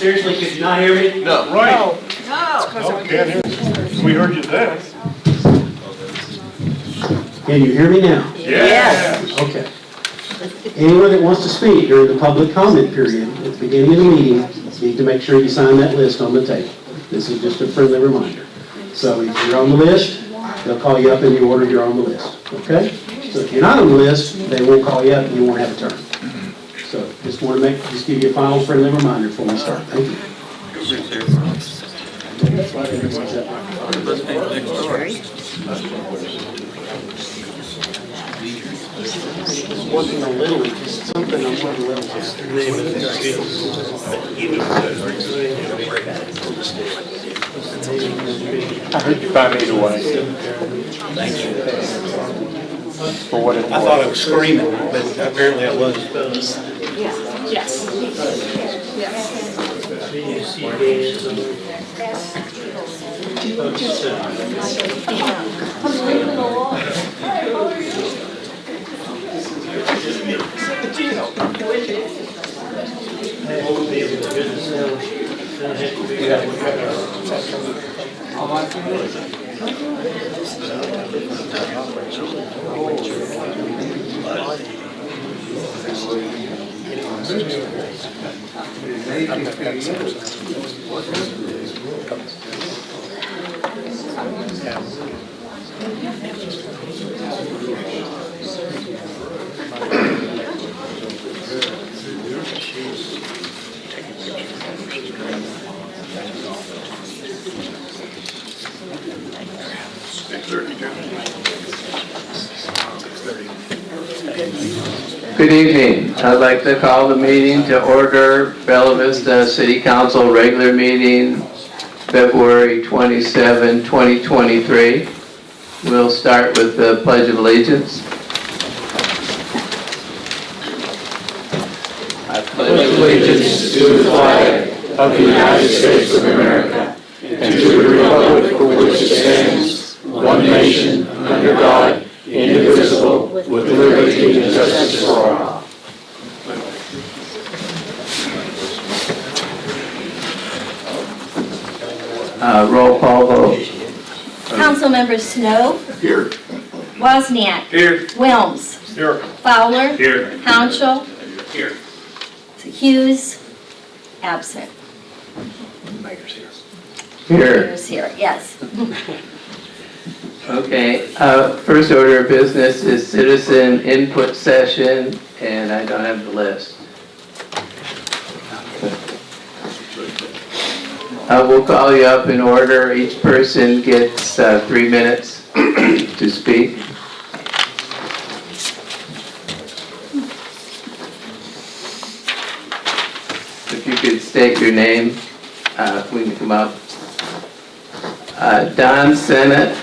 Seriously, could you not hear me? No. Right. No, Can't hear you. We heard you then. Can you hear me now? Yes. Okay. Anyone that wants to speak during the public comment period at the beginning of the meeting, need to make sure you sign that list on the table. This is just a friendly reminder. So if you're on the list, they'll call you up in the order you're on the list. Okay? So if you're not on the list, they won't call you up and you won't have a turn. So just want to just give you a final friendly reminder before we start. Thank you. Wasn't a little, just something on one little. I heard you found either way. Thank you. For what it was. I thought I was screaming, but apparently I wasn't. Yes. Good evening. I'd like to call the meeting to order. Bella Vista City Council regular meeting, February 27, 2023. We'll start with the Pledge of Allegiance. I pledge allegiance to the flag of the United States of America and to the republic for which it stands, one nation, under God, indivisible, with liberty and justice for all. Roll call vote. Councilmembers Snow. Here. Wozniak. Here. Wilms. Here. Fowler. Here. Hanschel. Here. Hughes, absent. Mayor's here. Here. Mayor's here, yes. Okay, first order of business is citizen input session, and I don't have the list. We'll call you up in order. Each person gets 3 minutes to speak. If you could state your name, we can come up. Don Sennett,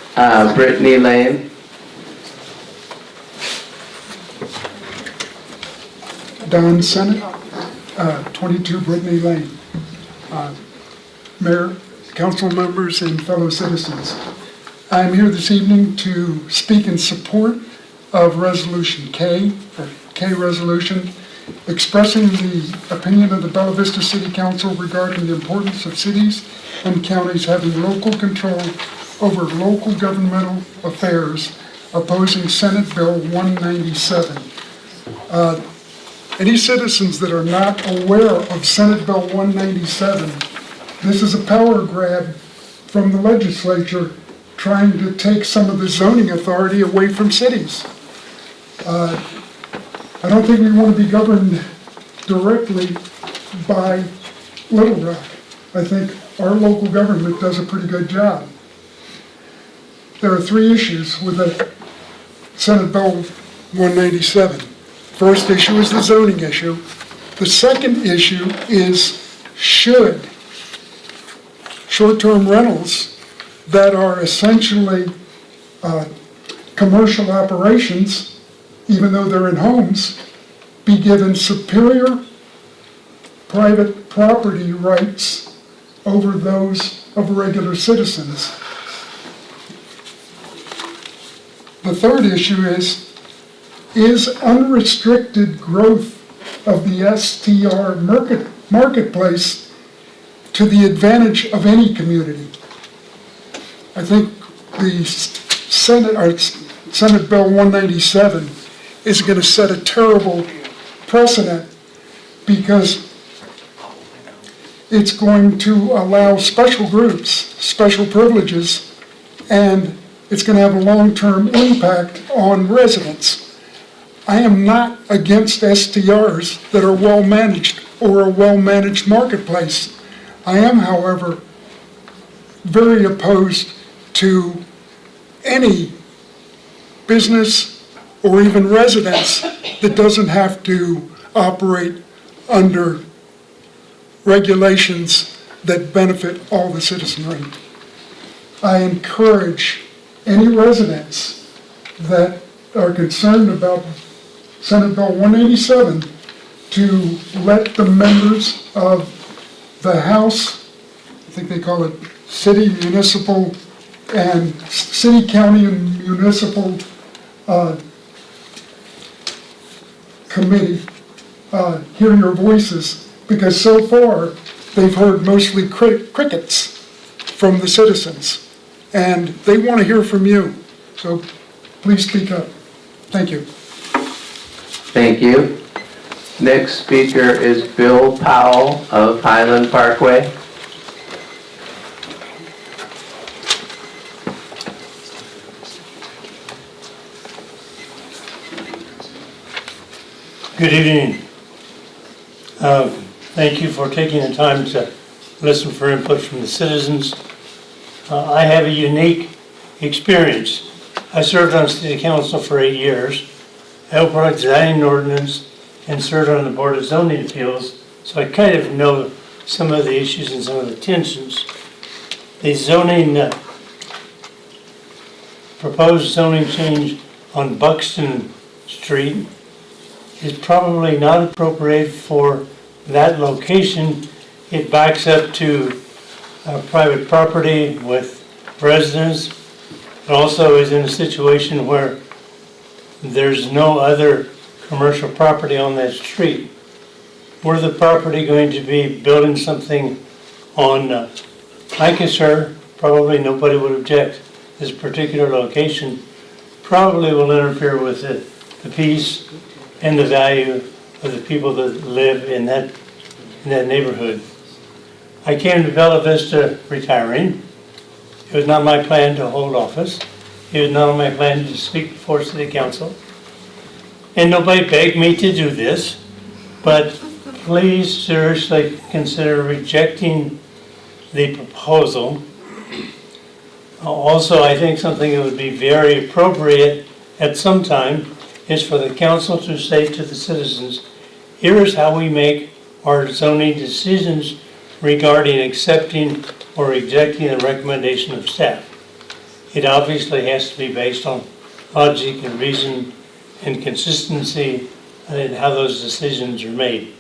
Brittany Lane. Don Sennett, 22 Brittany Lane. Mayor, council members, and fellow citizens. I'm here this evening to speak in support of Resolution K, or K Resolution, expressing the opinion of the Bella Vista City Council regarding the importance of cities and counties having local control over local governmental affairs, opposing Senate Bill 197. Any citizens that are not aware of Senate Bill 197, this is a power grab from the legislature trying to take some of the zoning authority away from cities. I don't think we want to be governed directly by Little Rock. I think our local government does a pretty good job. There are 3 issues with the Senate Bill 197. First issue is the zoning issue. The second issue is should short-term rentals that are essentially commercial operations, even though they're in homes, be given superior private property rights over those of regular citizens. The third issue is unrestricted growth of the STR marketplace to the advantage of any community. I think the Senate Bill 197 is going to set a terrible precedent because it's going to allow special groups, special privileges, and it's going to have a long-term impact on residents. I am not against STRs that are well-managed or a well-managed marketplace. I am, however, very opposed to any business or even residence that doesn't have to operate under regulations that benefit all the citizenry. I encourage any residents that are concerned about Senate Bill 187 to let the members of the House, I think they call it City, Municipal, and City, County, and Municipal Committee hear your voices, because so far they've heard mostly crickets from the citizens, and they want to hear from you. So please speak up. Thank you. Thank you. Next speaker is Bill Powell of Highland Parkway. Good evening. Thank you for taking the time to listen for input from the citizens. I have a unique experience. I served on City Council for 8 years. I helped write the zoning ordinance and served on the Board of Zoning Appeals, so I kind of know some of the issues and some of the tensions. The proposed zoning change on Buxton Street is probably not appropriate for that location. It backs up to private property with residents. It also is in a situation where there's no other commercial property on that street. Were the property going to be building something on Lancaster, probably nobody would object. This particular location probably will interfere with the peace and the value of the people that live in that neighborhood. I came to Bella Vista retiring. It was not my plan to hold office. It was not my plan to speak before city council. And nobody begged me to do this, but please seriously consider rejecting the proposal. Also, I think something that would be very appropriate at some time is for the council to say to the citizens, here is how we make our zoning decisions regarding accepting or rejecting the recommendation of staff. It obviously has to be based on logic and reason and consistency in how those decisions are made.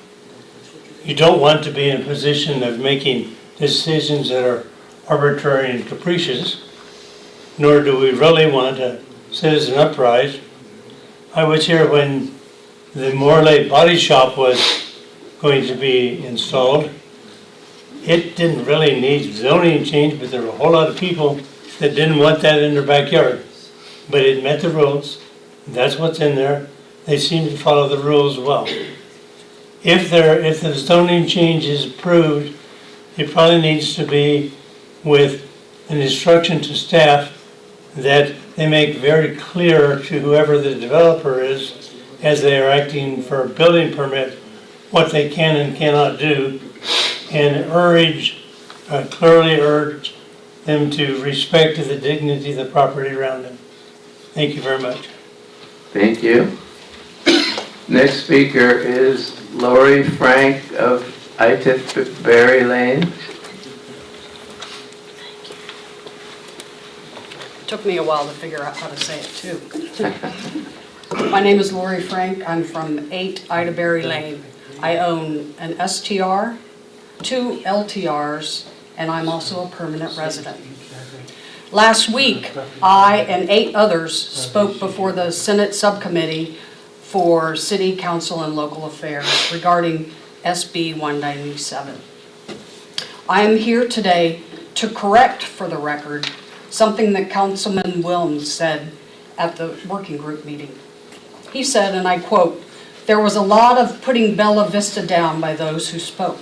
You don't want to be in a position of making decisions that are arbitrary and capricious, nor do we really want a citizen uprising. I was here when the Morley Body Shop was going to be installed. It didn't really need zoning change, but there were a whole lot of people that didn't want that in their backyard. But it met the rules. That's what's in there. They seem to follow the rules well. If the zoning change is approved, it probably needs to be with an instruction to staff that they make very clear to whoever the developer is as they are acting for a building permit what they can and cannot do, and clearly urge them to respect the dignity of the property around them. Thank you very much. Thank you. Next speaker is Lori Frank of Itif Berry Lane. Took me a while to figure out how to say it too. My name is Lori Frank. I'm from 8 Ida Berry Lane. I own an STR, 2 LTRs, and I'm also a permanent resident. Last week, I and 8 others spoke before the Senate Subcommittee for City Council and Local Affairs regarding SB 197. I am here today to correct for the record something that Councilman Wilms said at the working group meeting. He said, and I quote, "There was a lot of putting Bella Vista down by those who spoke.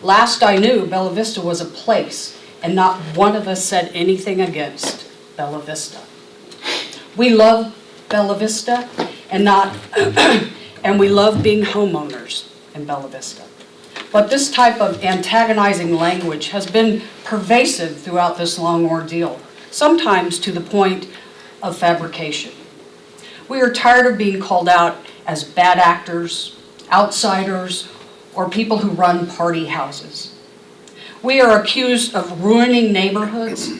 Last I knew, Bella Vista was a place, and not one of us said anything against Bella Vista. We love Bella Vista, and we love being homeowners in Bella Vista. But this type of antagonizing language has been pervasive throughout this long ordeal, sometimes to the point of fabrication. We are tired of being called out as bad actors, outsiders, or people who run party houses. We are accused of ruining neighborhoods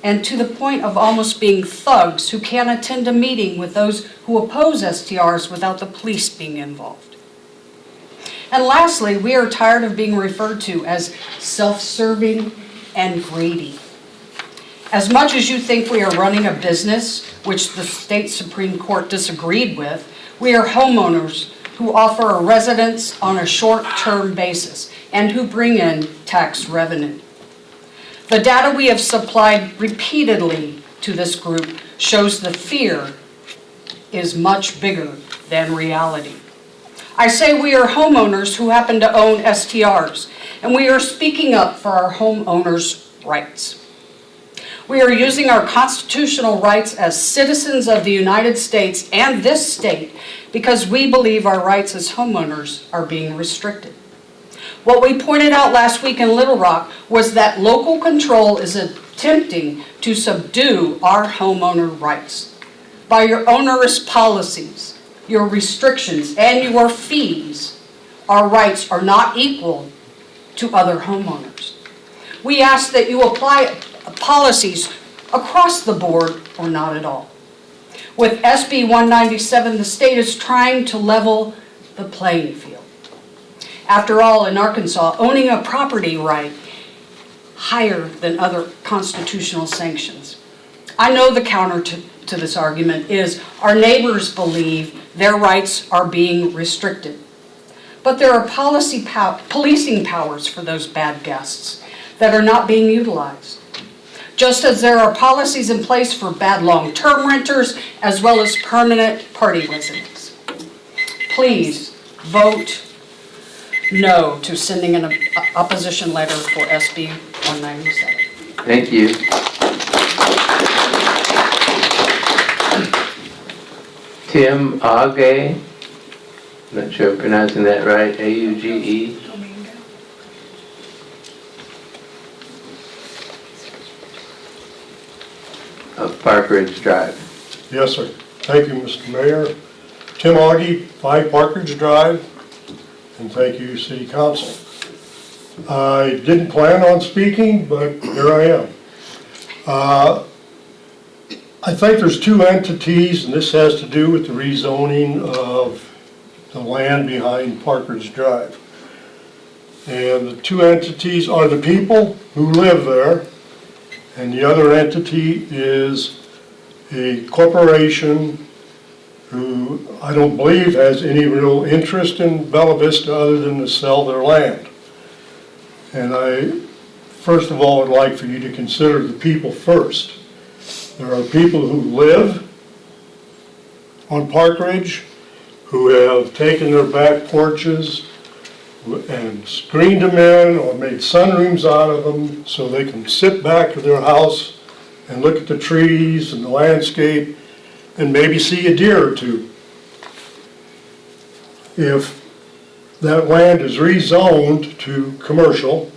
and to the point of almost being thugs who can't attend a meeting with those who oppose STRs without the police being involved. And lastly, we are tired of being referred to as self-serving and greedy. As much as you think we are running a business, which the state Supreme Court disagreed with, we are homeowners who offer a residence on a short-term basis and who bring in tax revenue. The data we have supplied repeatedly to this group shows the fear is much bigger than reality. I say we are homeowners who happen to own STRs, and we are speaking up for our homeowners' rights. We are using our constitutional rights as citizens of the United States and this state because we believe our rights as homeowners are being restricted. What we pointed out last week in Little Rock was that local control is attempting to subdue our homeowner rights. By your onerous policies, your restrictions, and your fees, our rights are not equal to other homeowners. We ask that you apply policies across the board or not at all. With SB 197, the state is trying to level the playing field. After all, in Arkansas, owning a property right higher than other constitutional sanctions. I know the counter to this argument is our neighbors believe their rights are being restricted. But there are policing powers for those bad guests that are not being utilized. Just as there are policies in place for bad long-term renters as well as permanent party residents. Please vote no to sending an opposition letter for SB 197. Thank you. Tim Auge, not sure I'm pronouncing that right, A-U-G-E. Of Park Ridge Drive. Yes, sir. Thank you, Mr. Mayor. Tim Augie, 5 Park Ridge Drive, and thank you, City Council. I didn't plan on speaking, but here I am. I think there's 2 entities, and this has to do with the rezoning of the land behind Park Ridge Drive. And the 2 entities are the people who live there, and the other entity is a corporation who I don't believe has any real interest in Bella Vista other than to sell their land. And I, first of all, would like for you to consider the people first. There are people who live on Park Ridge who have taken their back porches and screened them in or made sunrooms out of them so they can sit back at their house and look at the trees and the landscape and maybe see a deer or 2. If that land is rezoned to commercial,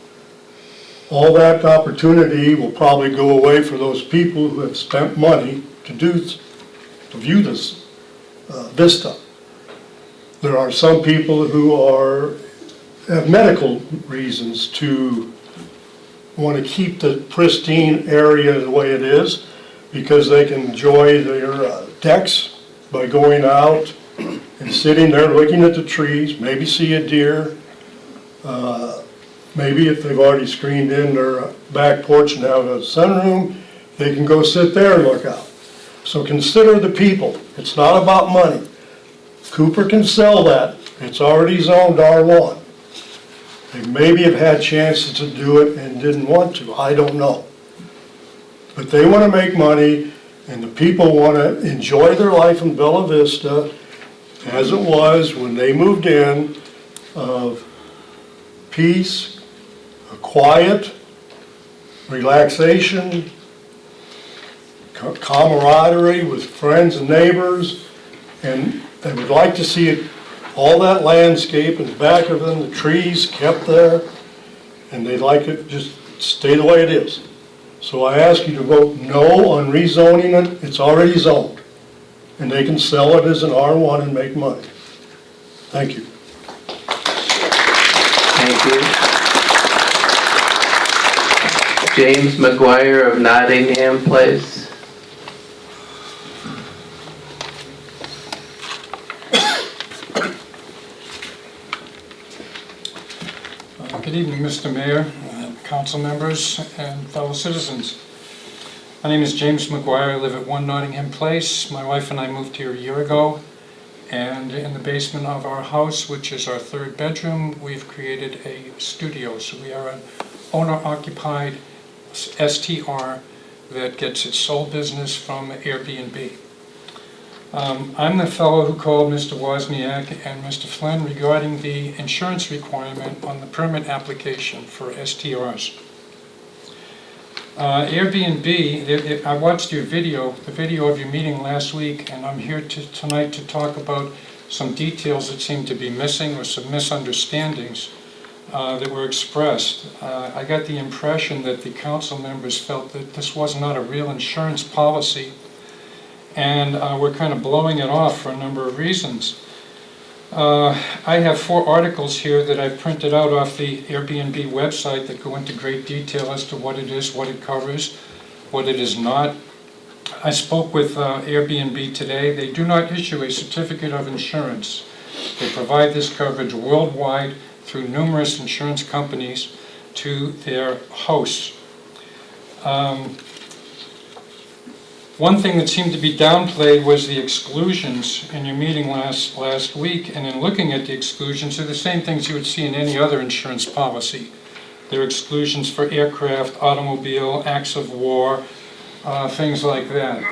all that opportunity will probably go away for those people who have spent money to view this vista. There are some people who have medical reasons to want to keep the pristine area the way it is because they can enjoy their decks by going out and sitting there looking at the trees, maybe see a deer. Maybe if they've already screened in their back porch and have a sunroom, they can go sit there and look out. So consider the people. It's not about money. Cooper can sell that. It's already zoned R1. They maybe have had chances to do it and didn't want to. I don't know. But they want to make money, and the people want to enjoy their life in Bella Vista as it was when they moved in, of peace, quiet, relaxation, camaraderie with friends and neighbors, and they would like to see it, all that landscape in the back of them, the trees kept there, and they'd like it just stay the way it is. So I ask you to vote no on rezoning it. It's already zoned, and they can sell it as an R1 and make money. Thank you. Thank you. James McGuire of Nottingham Place. Good evening, Mr. Mayor, council members, and fellow citizens. My name is James McGuire. I live at 1 Nottingham Place. My wife and I moved here a year ago, and in the basement of our house, which is our 3rd bedroom, we've created a studio. So we are an owner-occupied STR that gets its sole business from Airbnb. I'm the fellow who called Mr. Wozniak and Mr. Flynn regarding the insurance requirement on the permit application for STRs. Airbnb, I watched your video, the video of your meeting last week, and I'm here tonight to talk about some details that seem to be missing or some misunderstandings that were expressed. I got the impression that the council members felt that this was not a real insurance policy, and we're kind of blowing it off for a number of reasons. I have 4 articles here that I've printed out off the Airbnb website that go into great detail as to what it is, what it covers, what it is not. I spoke with Airbnb today. They do not issue a certificate of insurance. They provide this coverage worldwide through numerous insurance companies to their hosts. One thing that seemed to be downplayed was the exclusions in your meeting last week, and in looking at the exclusions, they're the same things you would see in any other insurance policy. There are exclusions for aircraft, automobile, acts of war, things like that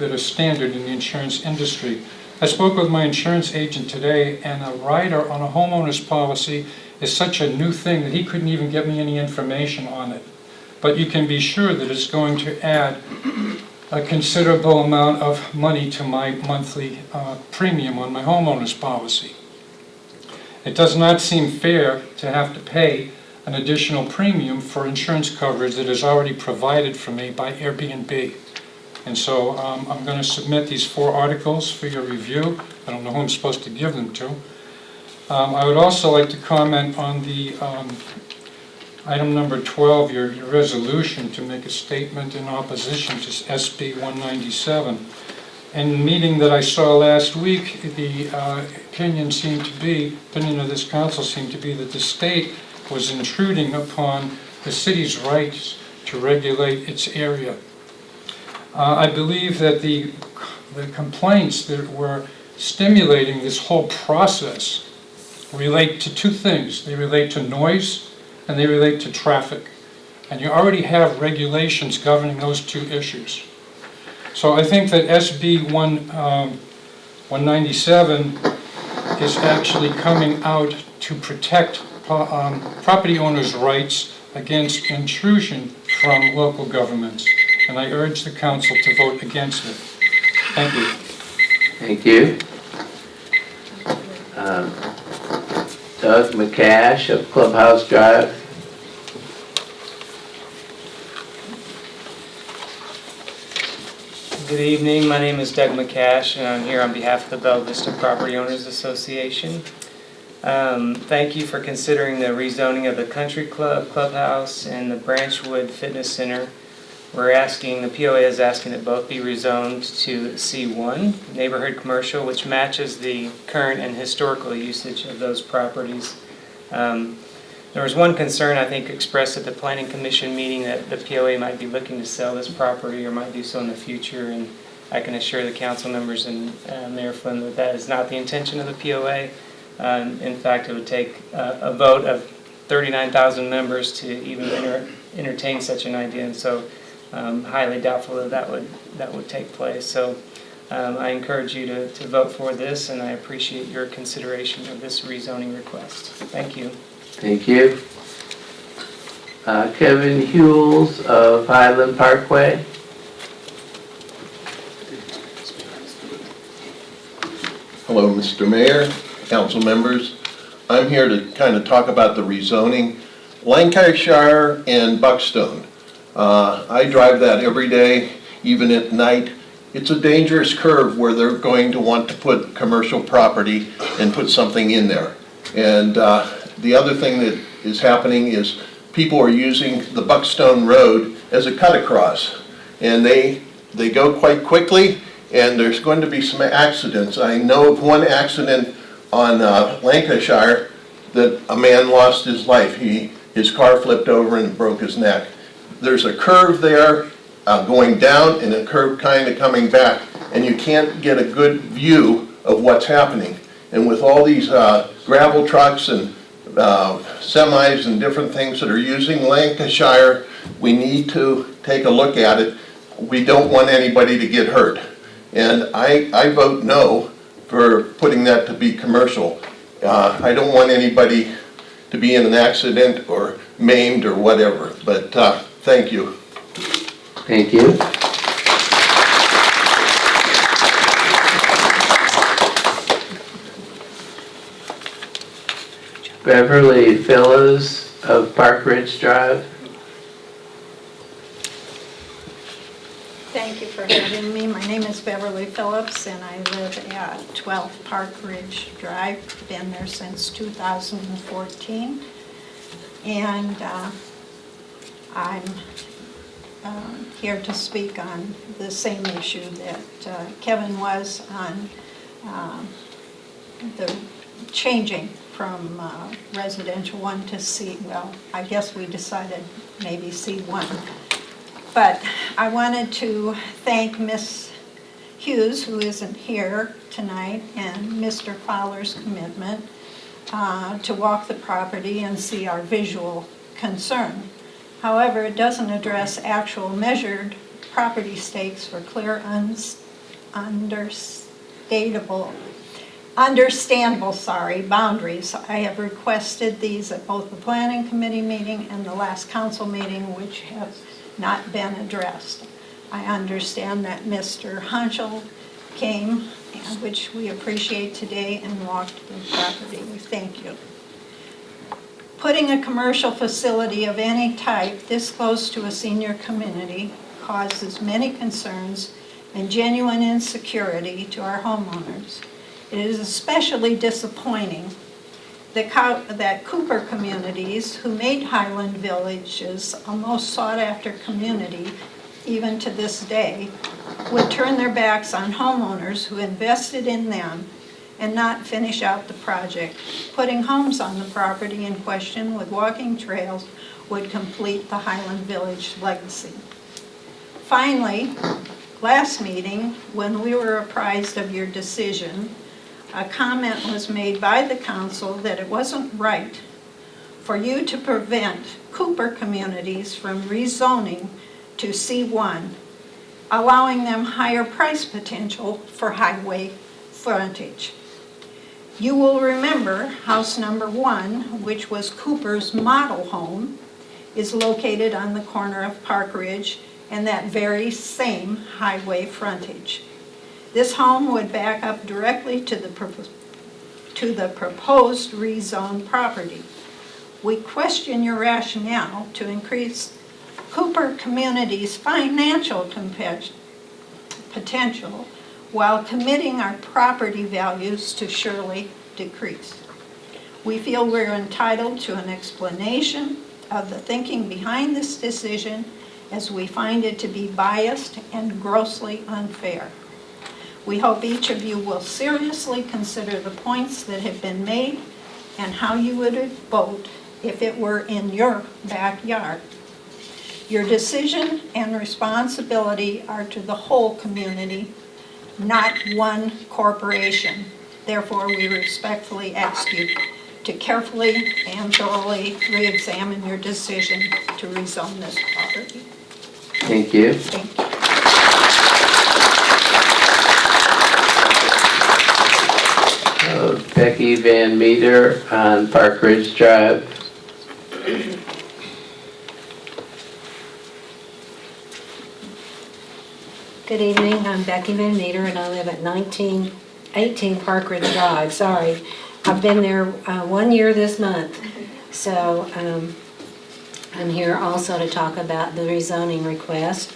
are standard in the insurance industry. I spoke with my insurance agent today, and a rider on a homeowner's policy is such a new thing that he couldn't even get me any information on it. But you can be sure that it's going to add a considerable amount of money to my monthly premium on my homeowner's policy. It does not seem fair to have to pay an additional premium for insurance coverage that is already provided for me by Airbnb. And so I'm going to submit these 4 articles for your review. I don't know who I'm supposed to give them to. I would also like to comment on the item number 12, your resolution to make a statement in opposition to SB 197. In the meeting that I saw last week, the opinion of this council seemed to be that the state was intruding upon the city's rights to regulate its area. I believe that the complaints that were stimulating this whole process relate to 2 things. They relate to noise and they relate to traffic. And you already have regulations governing those 2 issues. So I think that SB 197 is actually coming out to protect property owners' rights against intrusion from local governments. And I urge the council to vote against it. Thank you. Thank you. Doug McCash of Clubhouse Drive. Good evening, my name is Doug McCash and I'm here on behalf of the Bella Vista Property Owners Association. Thank you for considering the rezoning of the Country Club, Clubhouse, and the Branchwood Fitness Center. The POA is asking that both be rezoned to C1, neighborhood commercial, which matches the current and historical usage of those properties. There was one concern, I think, expressed at the Planning Commission meeting that the POA might be looking to sell this property or might do so in the future, and I can assure the council members and Mayor Flynn that that is not the intention of the POA. In fact, it would take a vote of 39,000 members to even entertain such an idea, and so highly doubtful that would take place. So I encourage you to vote for this, and I appreciate your consideration of this rezoning request. Thank you. Thank you. Kevin Hewells of Highland Parkway. Hello, Mr. Mayor, council members. I'm here to kind of talk about the rezoning. Lancashire and Buckstone. I drive that every day, even at night. It's a dangerous curve where they're going to want to put commercial property and put something in there. And the other thing that is happening is people are using the Buckstone Road as a cut across. And they go quite quickly, and there's going to be some accidents. I know of one accident on Lancashire that a man lost his life. His car flipped over and broke his neck. There's a curve there going down and a curve kind of coming back, and you can't get a good view of what's happening. And with all these gravel trucks and semis and different things that are using Lancashire, we need to take a look at it. We don't want anybody to get hurt. And I vote no for putting that to be commercial. I don't want anybody to be in an accident or maimed or whatever, but thank you. Thank you. Beverly Phillips of Park Ridge Drive. Thank you for having me. My name is Beverly Phillips and I live at 12 Park Ridge Drive. Been there since 2014. And I'm here to speak on the same issue that Kevin was on, the changing from residential 1 to C. Well, I guess we decided maybe C1. But I wanted to thank Ms. Hughes, who isn't here tonight, and Mr. Fowler's commitment to walk the property and see our visual concern. However, it doesn't address actual measured property stakes for clear understandable boundaries. I have requested these at both the planning committee meeting and the last council meeting, which have not been addressed. I understand that Mr. Hunchel came, which we appreciate today, and walked the property. We thank you. Putting a commercial facility of any type this close to a senior community causes many concerns and genuine insecurity to our homeowners. It is especially disappointing that Cooper Communities, who made Highland Villages a most sought-after community, even to this day, would turn their backs on homeowners who invested in them and not finish out the project. Putting homes on the property in question with walking trails would complete the Highland Village legacy. Finally, last meeting, when we were apprised of your decision, a comment was made by the council that it wasn't right for you to prevent Cooper Communities from rezoning to C1, allowing them higher price potential for highway frontage. You will remember house number 1, which was Cooper's model home, is located on the corner of Park Ridge and that very same highway frontage. This home would back up directly to the proposed rezoned property. We question your rationale to increase Cooper Community's financial potential while committing our property values to surely decrease. We feel we're entitled to an explanation of the thinking behind this decision, as we find it to be biased and grossly unfair. We hope each of you will seriously consider the points that have been made and how you would vote if it were in your backyard. Your decision and responsibility are to the whole community, not one corporation. Therefore, we respectfully ask you to carefully and thoroughly re-examine your decision to rezone this property. Thank you. Thank you. Becky Van Meter on Park Ridge Drive. Good evening, I'm Becky Van Meter and I live at 1918 Park Ridge Drive. Sorry, I've been there 1 year this month. So I'm here also to talk about the rezoning request.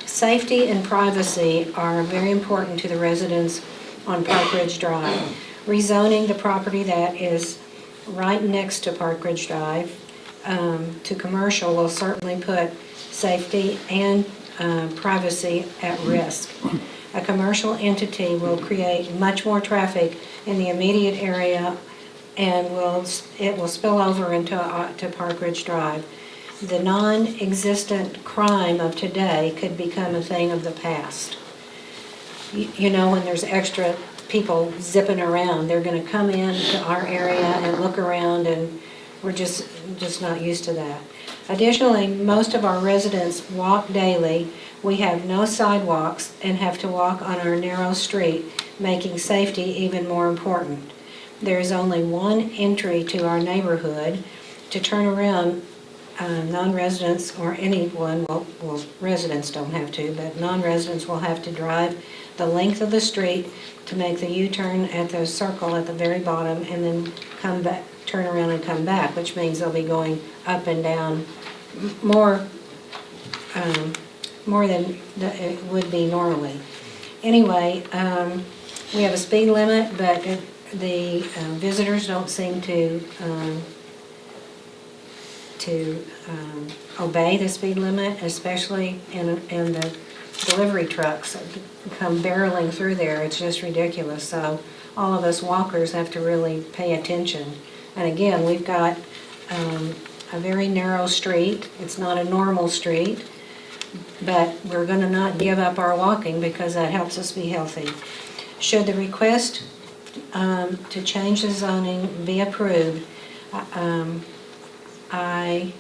Safety and privacy are very important to the residents on Park Ridge Drive. Rezoning the property that is right next to Park Ridge Drive to commercial will certainly put safety and privacy at risk. A commercial entity will create much more traffic in the immediate area and it will spill over into to Park Ridge Drive. The non-existent crime of today could become a thing of the past. You know, when there's extra people zipping around, they're going to come into our area and look around, and we're just not used to that. Additionally, most of our residents walk daily. We have no sidewalks and have to walk on our narrow street, making safety even more important. There is only one entry to our neighborhood. To turn around, non-residents or anyone, well, residents don't have to, but non-residents will have to drive the length of the street to make the U-turn at the circle at the very bottom and then come back, turn around and come back, which means they'll be going up and down more than it would be normally. Anyway, we have a speed limit, but the visitors don't seem to obey the speed limit, especially in the delivery trucks that come barreling through there. It's just ridiculous. So all of us walkers have to really pay attention. And again, we've got a very narrow street. It's not a normal street, but we're going to not give up our walking because that helps us be healthy. Should the request to change the zoning be approved, I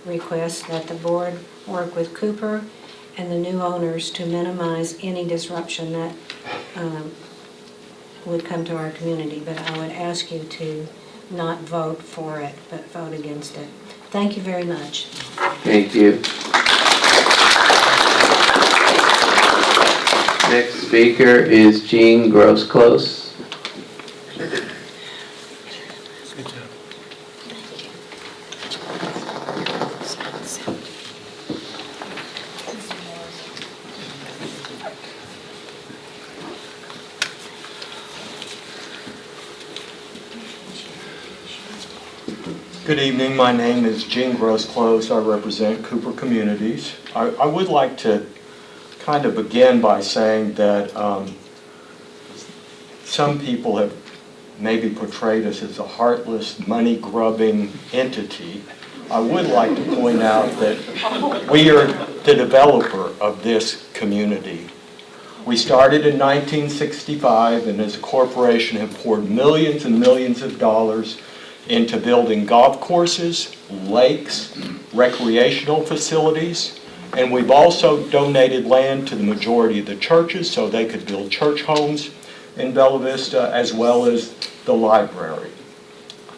request that the board work with Cooper and the new owners to minimize any disruption that would come to our community. But I would ask you to not vote for it, but vote against it. Thank you very much. Thank you. Next speaker is Jean Grosclose. Good evening, my name is Gene Grosclose. I represent Cooper Communities. I would like to kind of begin by saying that some people have maybe portrayed us as a heartless, money-grubbing entity. I would like to point out that we are the developer of this community. We started in 1965 and as a corporation have poured millions and millions of dollars into building golf courses, lakes, recreational facilities, and we've also donated land to the majority of the churches so they could build church homes in Bella Vista, as well as the library,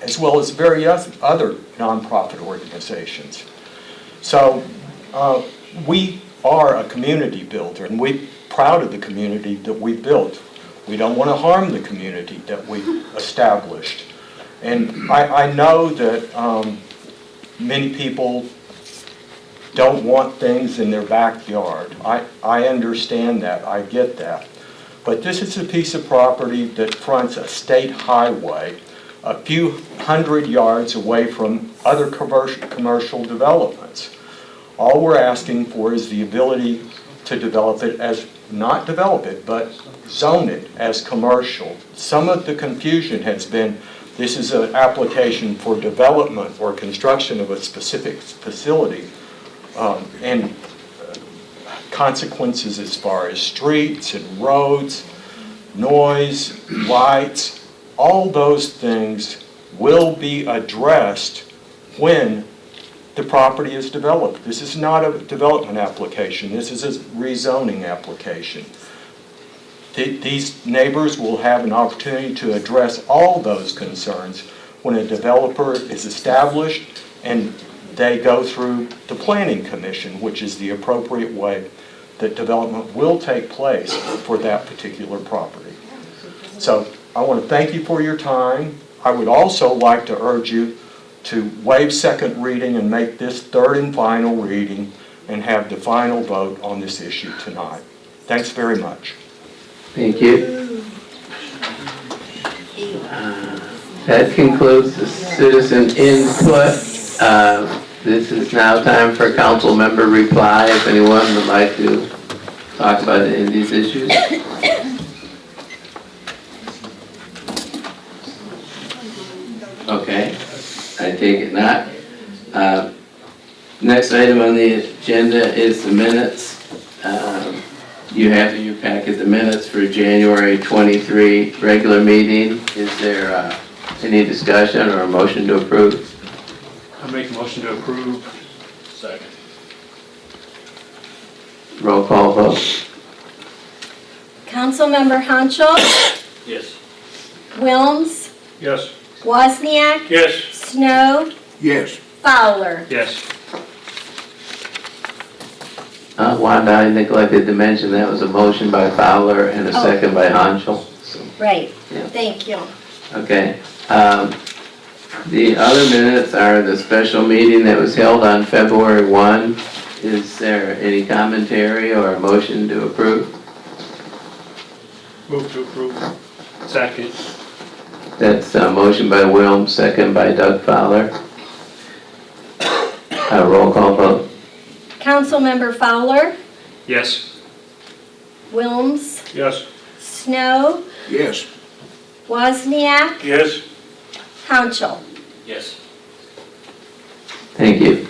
as well as various other nonprofit organizations. So we are a community builder, and we're proud of the community that we built. We don't want to harm the community that we established. And I know that many people don't want things in their backyard. I understand that, I get that. But this is a piece of property that fronts a state highway a few hundred yards away from other commercial developments. All we're asking for is the ability to develop it as, not develop it, but zone it as commercial. Some of the confusion has been this is an application for development or construction of a specific facility, and consequences as far as streets and roads, noise, lights, all those things will be addressed when the property is developed. This is not a development application, this is a rezoning application. These neighbors will have an opportunity to address all those concerns when a developer is established and they go through the Planning Commission, which is the appropriate way that development will take place for that particular property. So I want to thank you for your time. I would also like to urge you to waive second reading and make this third and final reading and have the final vote on this issue tonight. Thanks very much. Thank you. That concludes the citizen input. This is now time for council member reply. If anyone would like to talk about any of these issues. Okay, I take it not. Next item on the agenda is the minutes. You have in your packet the minutes for January 23 regular meeting. Is there any discussion or a motion to approve? I make a motion to approve. Second. Roll call vote. Councilmember Hanschel, Yes. Wilms, Yes. Wozniak, Yes. Snow, Yes. Fowler. Yes. Wanda, I neglected to mention that was a motion by Fowler and a second by Hanschel. Right, Yeah. thank you. Okay. The other minutes are the special meeting that was held on February 1. Is there any commentary or a motion to approve? Move to approve. Second. That's a motion by Wilm, second by Doug Fowler. Roll call vote. Councilmember Fowler, Yes. Wilms, Yes. Snow, Yes. Wozniak, Yes. Hanschel. Yes. Thank you.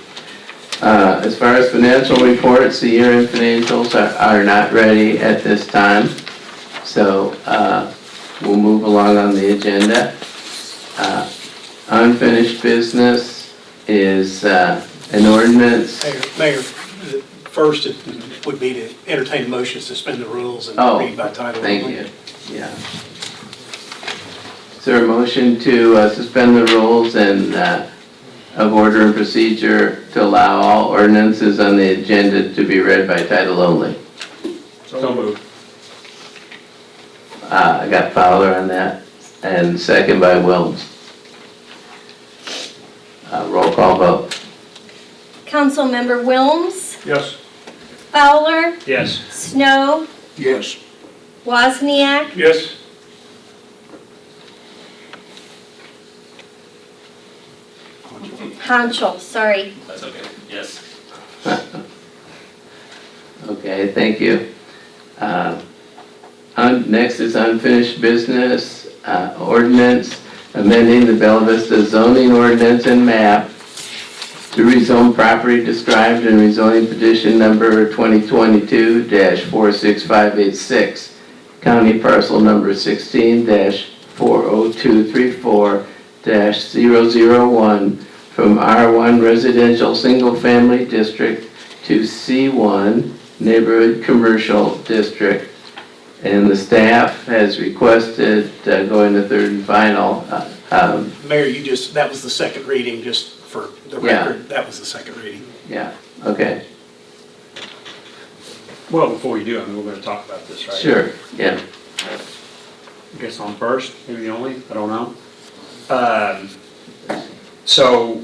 As far as financial reports, the year-end financials are not ready at this time. So we'll move along on the agenda. Unfinished business is an ordinance. Mayor, First, it would be to entertain a motion to suspend the rules and Oh, read by title thank only. you, yeah. Is there a motion to suspend the rules and of order and procedure to allow all ordinances on the agenda to be read by title only? So moved. I got Fowler on that, and second by Wilms. Roll call vote. Councilmember Wilms, Yes. Fowler, Yes. Snow, Yes. Wozniak, Yes. Hanschel, sorry. That's okay. Yes. Okay, thank you. Next is unfinished business, ordinance, amending the Bella Vista zoning ordinance and map to rezone property described in rezoning petition number 2022-46586, county parcel number 16-40234-001 from R1 residential single-family district to C1 neighborhood commercial district. And the staff has requested going to third and final. Mayor, that was the second reading, just for the Yeah. record, that was the second reading. Yeah, okay, Well, before we do, I mean, we're gonna talk about this, right? sure, yeah. I guess on first, maybe the only, I don't know. So,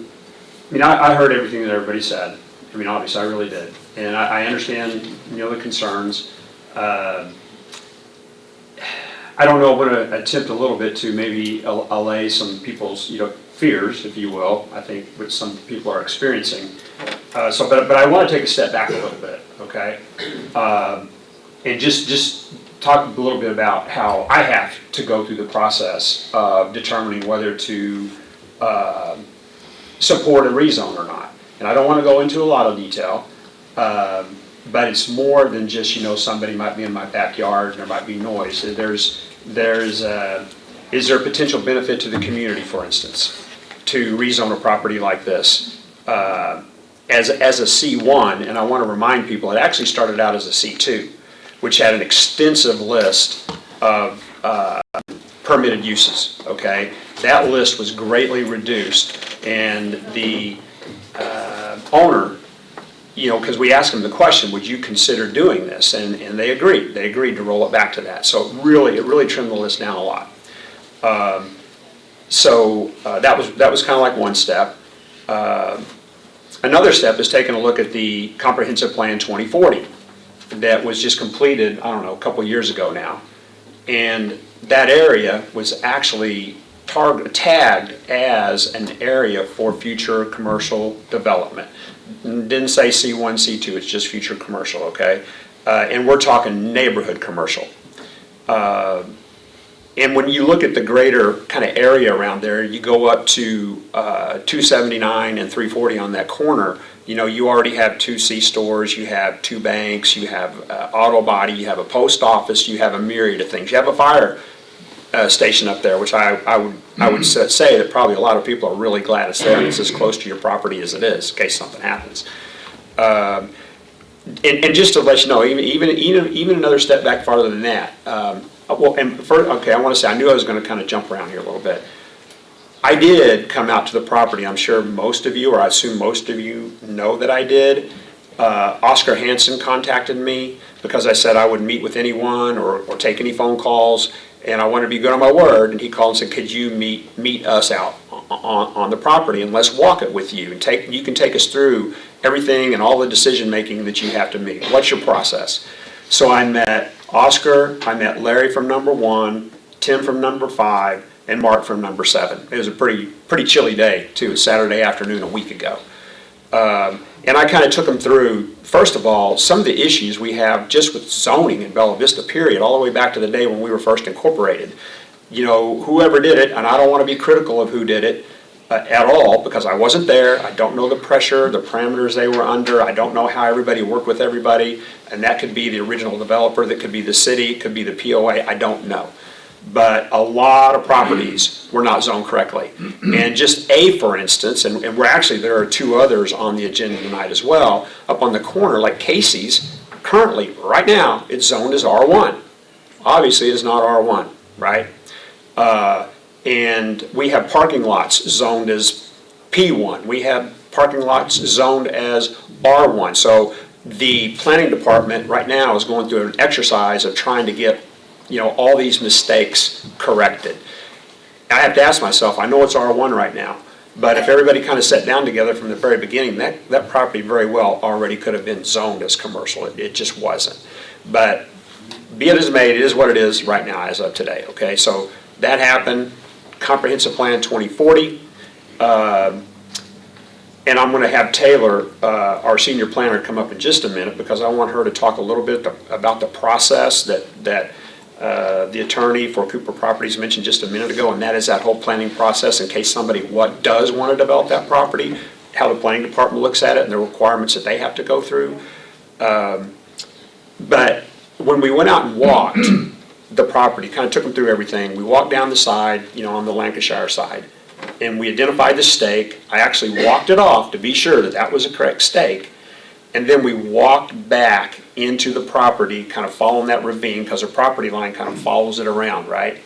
I mean, I heard everything that everybody said. I mean, obviously, I really did. And I understand, the concerns. I don't know, I'm gonna attempt a little bit to maybe allay some people's, fears, if you will, I think, which some people are experiencing. But I wanna take a step back a little bit, okay? And just talk a little bit about how I have to go through the process of determining whether to support a rezone or not. And I don't want to go into a lot of detail, but it's more than just, somebody might be in my backyard and there might be noise. Is there a potential benefit to the community, for instance, to rezone a property like this as a C1? And I want to remind people, it actually started out as a C2, which had an extensive list of permitted uses, okay? That list was greatly reduced, and the owner, because we asked them the question, would you consider doing this? And they agreed. They agreed to roll it back to that. So it really trimmed the list down a lot. That was kind of like one step. Another step is taking a look at the Comprehensive Plan 2040 that was just completed, I don't know, a couple years ago now. And that area was actually tagged as an area for future commercial development. Didn't say C1, C2, it's just future commercial, okay? And we're talking neighborhood commercial. And when you look at the greater kind of area around there, you go up to 279 and 340 on that corner, you already have 2 C-stores, you have 2 banks, you have auto body, you have a post office, you have a myriad of things. You have a fire station up there, which I would say that probably a lot of people are really glad it's there and it's as close to your property as it is in case something happens. And just to let you know, even another step back farther than that. I want to say, I knew I was going to kind of jump around here a little bit. I did come out to the property. I'm sure most of you, or I assume most of you, know that I did. Oscar Hansen contacted me because I said I would meet with anyone or take any phone calls, and I wanted to be good on my word. And he called and said, "Could you meet us out on the property and let's walk it with you, and you can take us through everything and all the decision making that you have to make. What's your process?" So I met Oscar, I met Larry from number 1, Tim from number 5, and Mark from number 7. It was a pretty chilly day too. It was Saturday afternoon a week ago. And I kind of took them through, first of all, some of the issues we have just with zoning in Bella Vista, period, all the way back to the day when we were first incorporated. Whoever did it, and I don't want to be critical of who did it at all, because I wasn't there. I don't know the pressure, the parameters they were under. I don't know how everybody worked with everybody. And that could be the original developer, that could be the city, it could be the POA, I don't know. but a lot of properties were not zoned correctly. And just for instance, and we're actually, there are two others on the agenda tonight as well, up on the corner, like Casey's, currently, right now, it's zoned as R1. Obviously, it's not R1, right? And we have parking lots zoned as P1. We have parking lots zoned as R1. So the planning department right now is going through an exercise of trying to get, all these mistakes corrected. I have to ask myself, I know it's R1 right now, but if everybody kind of sat down together from the very beginning, that property very well already could have been zoned as commercial. It just wasn't. But be it as may, it is what it is right now as of today, okay? So that happened, comprehensive plan 2040, and I'm going to have Taylor, our senior planner, come up in just a minute because I want her to talk a little bit about the process that the attorney for Cooper Properties mentioned just a minute ago, and that is that whole planning process in case somebody does want to develop that property, how the planning department looks at it and the requirements that they have to go through. But when we went out and walked the property, kind of took them through everything, we walked down the side, on the Lancashire side, and we identified the stake. I actually walked it off to be sure that that was a correct stake. And then we walked back into the property, kind of following that ravine, because the property line kind of follows it around, right?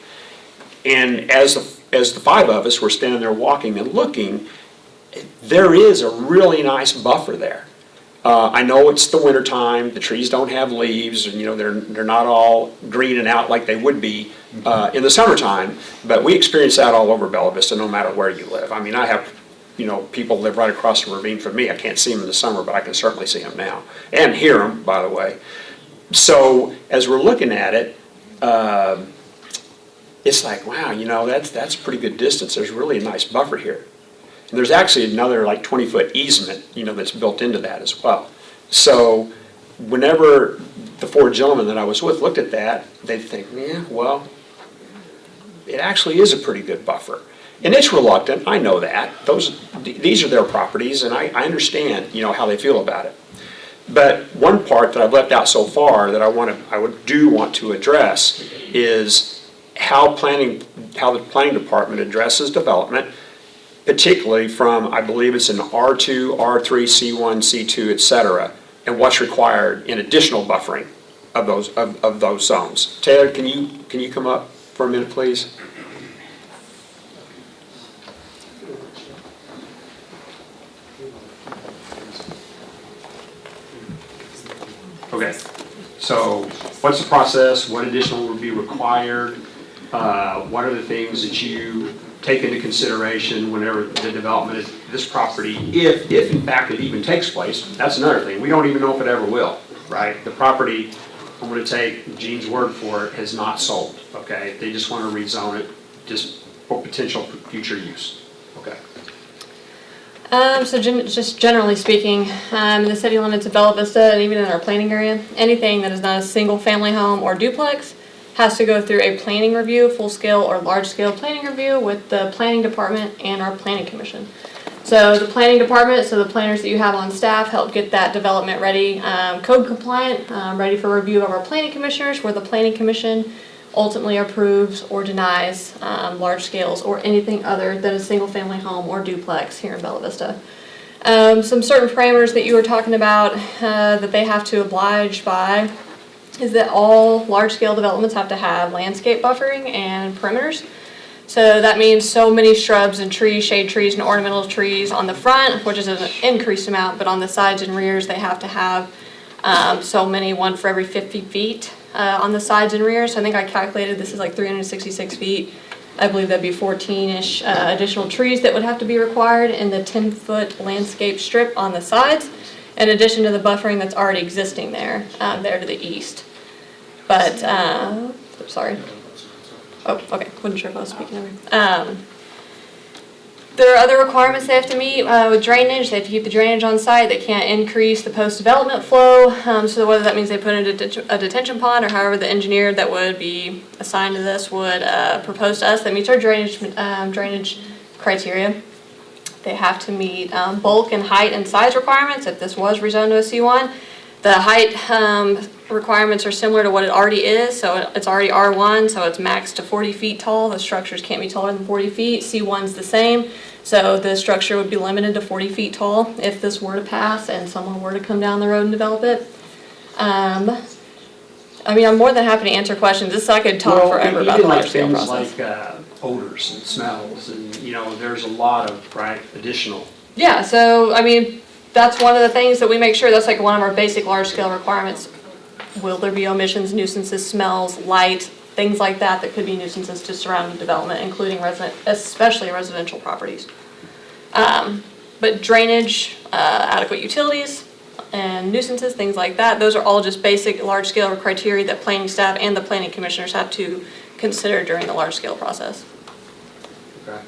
And as the five of us were standing there walking and looking, there is a really nice buffer there. I know it's the wintertime, the trees don't have leaves, and they're not all green and out like they would be in the summertime, but we experience that all over Bella Vista, no matter where you live. I mean, I have people live right across the ravine from me. I can't see them in the summer, but I can certainly see them now. And hear them, by the way. So, as we're looking at it, it's like, wow, that's a pretty good distance. There's really a nice buffer here. And there's actually another, 20-foot easement, that's built into that as well. So, whenever the four gentlemen that I was with looked at that, they'd think, yeah, well, it actually is a pretty good buffer. And it's reluctant, I know that. These are their properties, and I understand, how they feel about it. But one part that I've left out so far that I do want to address is how the planning department addresses development, particularly from, I believe it's an R2, R3, C1, C2, et cetera, and what's required in additional buffering of those zones. Taylor, can you come up for a minute, please? Okay, so what's the process? What additional would be required? What are the things that you take into consideration whenever the development of this property, if in fact it even takes place? That's another thing. We don't even know if it ever will, right? The property, I'm going to take Gene's word for it, has not sold, okay? They just want to rezone it just for potential future use, okay? So just generally speaking, in the city limits of Bella Vista and even in our planning area, anything that is not a single family home or duplex has to go through a planning review, full-scale or large-scale planning review with the planning department and our planning commission. So the planning department, so the planners that you have on staff help get that development ready, code compliant, ready for review of our planning commissioners, where the planning commission ultimately approves or denies large scales or anything other than a single family home or duplex here in Bella Vista. Some certain parameters that you were talking about that they have to oblige by is that all large-scale developments have to have landscape buffering and perimeters. So that means so many shrubs and trees, shade trees and ornamental trees on the front, which is an increased amount, but on the sides and rears they have to have so many, one for every 50 feet on the sides and rears. So I think I calculated this is like 366 feet. I believe that'd be 14-ish additional trees that would have to be required in the 10-foot landscape strip on the sides, in addition to the buffering that's already existing there, there to the east. But, sorry. Oh, okay, wasn't sure if I was speaking over. There are other requirements they have to meet with drainage. They have to keep the drainage on site. They can't increase the post-development flow. So whether that means they put in a detention pond or however the engineer that would be assigned to this would propose to us that meets our drainage criteria. They have to meet bulk and height and size requirements if this was rezoned to a C1. The height requirements are similar to what it already is, so it's already R1, so it's maxed to 40 feet tall. The structures can't be taller than 40 feet. C1's the same, so the structure would be limited to 40 feet tall if this were to pass and someone were to come down the road and develop it. I mean, I'm more than happy to answer questions. I could talk forever about the large scale process. Things like odors and smells and, you know, there's a lot of, right, additional. Yeah, so, I mean, that's one of the things that we make sure, that's like one of our basic large scale requirements. Will there be omissions, nuisances, smells, light, things like that that could be nuisances to surrounding development, including especially residential properties. But drainage, adequate utilities, and nuisances, things like that, those are all just basic large scale criteria that planning staff and the planning commissioners have to consider during the large scale process. Okay.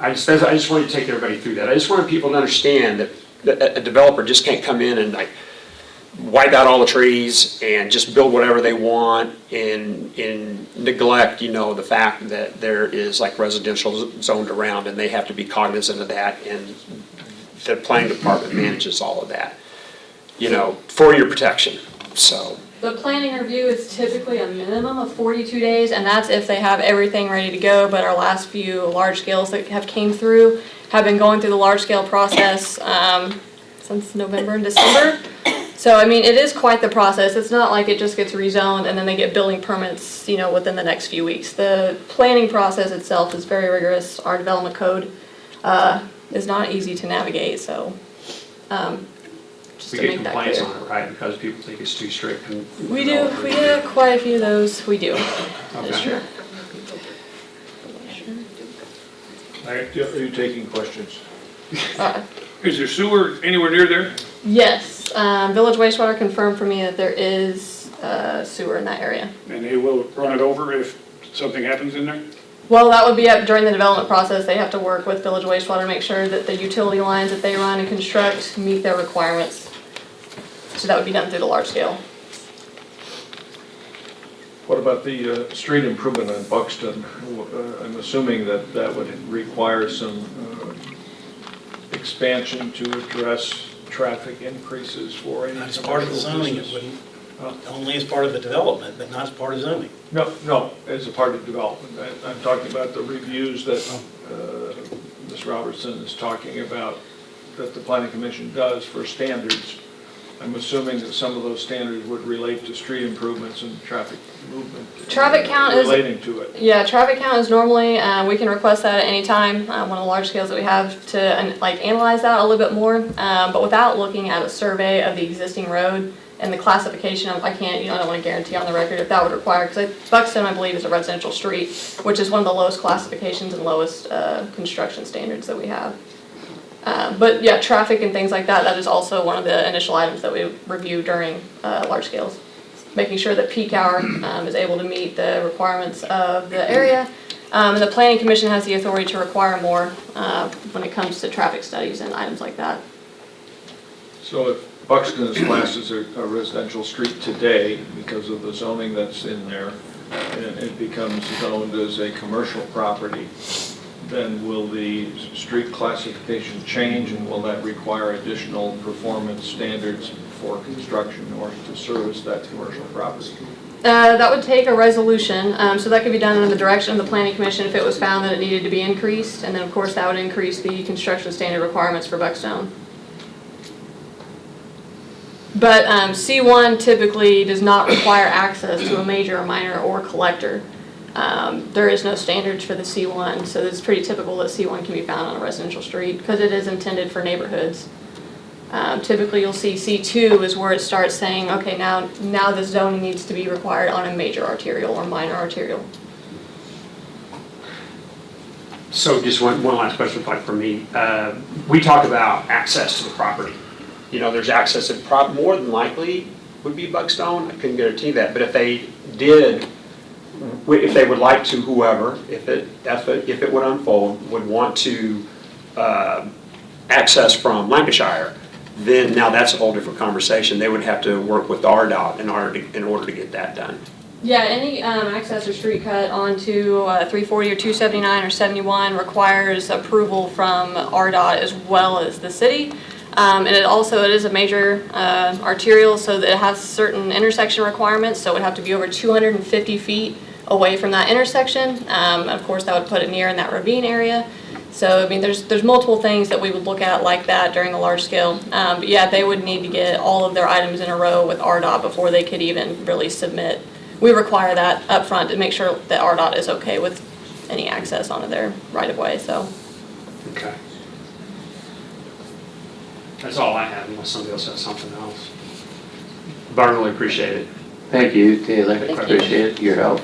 I just wanted to take everybody through that. I just wanted people to understand that a developer just can't come in and like wipe out all the trees and just build whatever they want and neglect, you know, the fact that there is like residential zoned around and they have to be cognizant of that, and the planning department manages all of that, you know, for your protection, so. The planning review is typically a minimum of 42 days, and that's if they have everything ready to go, but our last few large scales that have came through have been going through the large scale process since November and December. So, I mean, it is quite the process. It's not like it just gets rezoned and then they get building permits, you know, within the next few weeks. The planning process itself is very rigorous. Our development code is not easy to navigate, so just We to get make that complaints clear. on it, right, because people think it's too strict. We do quite a few of those. We do. That's true. Are you taking questions? Uh, Is there sewer anywhere near there? Yes, Village Wastewater confirmed for me that there is sewer in that area. And they will run it over if something happens in there? Well, that would be up during the development process. They have to work with Village Wastewater to make sure that the utility lines that they run and construct meet their requirements. So that would be done through the large scale. What about the street improvement on Buxton? I'm assuming that that would require some expansion to address traffic increases for any. As part of the zoning, it wouldn't, only as part of the development, but not as part of zoning. No, as a part of development. I'm talking about the reviews that Ms. Robertson is talking about, that the Planning Commission does for standards. I'm assuming that some of those standards would relate to street improvements and traffic movement. Traffic count is relating to it. Yeah, traffic count is normally, we can request that at any time. One of the large scales that we have to analyze that a little bit more, but without looking at a survey of the existing road and the classification of, I can't, I don't want to guarantee on the record if that would require, because Buxton, I believe, is a residential street, which is one of the lowest classifications and lowest construction standards that we have. But yeah, traffic and things like that, that is also one of the initial items that we review during large scales. Making sure that peak hour is able to meet the requirements of the area. And the Planning Commission has the authority to require more when it comes to traffic studies and items like that. So if Buxton is classed as a residential street today because of the zoning that's in there, and it becomes zoned as a commercial property, then will the street classification change, and will that require additional performance standards for construction in order to service that commercial property? That would take a resolution, so that could be done in the direction of the Planning Commission if it was found that it needed to be increased, and then of course that would increase the construction standard requirements for Buckstone. But C1 typically does not require access to a major, a minor, or collector. There is no standards for the C1, so it's pretty typical that C1 can be found on a residential street because it is intended for neighborhoods. Typically you'll see C2 is where it starts saying, okay, now the zoning needs to be required on a major arterial or minor arterial. So just one last question for me. We talked about access to the property. There's access to more than likely would be Buckstone. I couldn't guarantee that, but if they did, if they would like to, whoever, if it would unfold, would want to access from Lancashire, then now that's a whole different conversation. They would have to work with RDOT in order to get that done. Yeah, any access or street cut onto 340 or 279 or 71 requires approval from RDOT as well as the city. And it is a major arterial, so that it has certain intersection requirements, so it would have to be over 250 feet away from that intersection. Of course, that would put it near in that ravine area. So, I mean, there's multiple things that we would look at like that during the large scale. But yeah, they would need to get all of their items in a row with RDOT before they could even really submit. We require that up front to make sure that RDOT is okay with any access onto their right-of-way, so. Okay. That's all I have, unless somebody else has something else. But I really appreciate it. Thank you, Taylor. Thank you. Appreciate your help.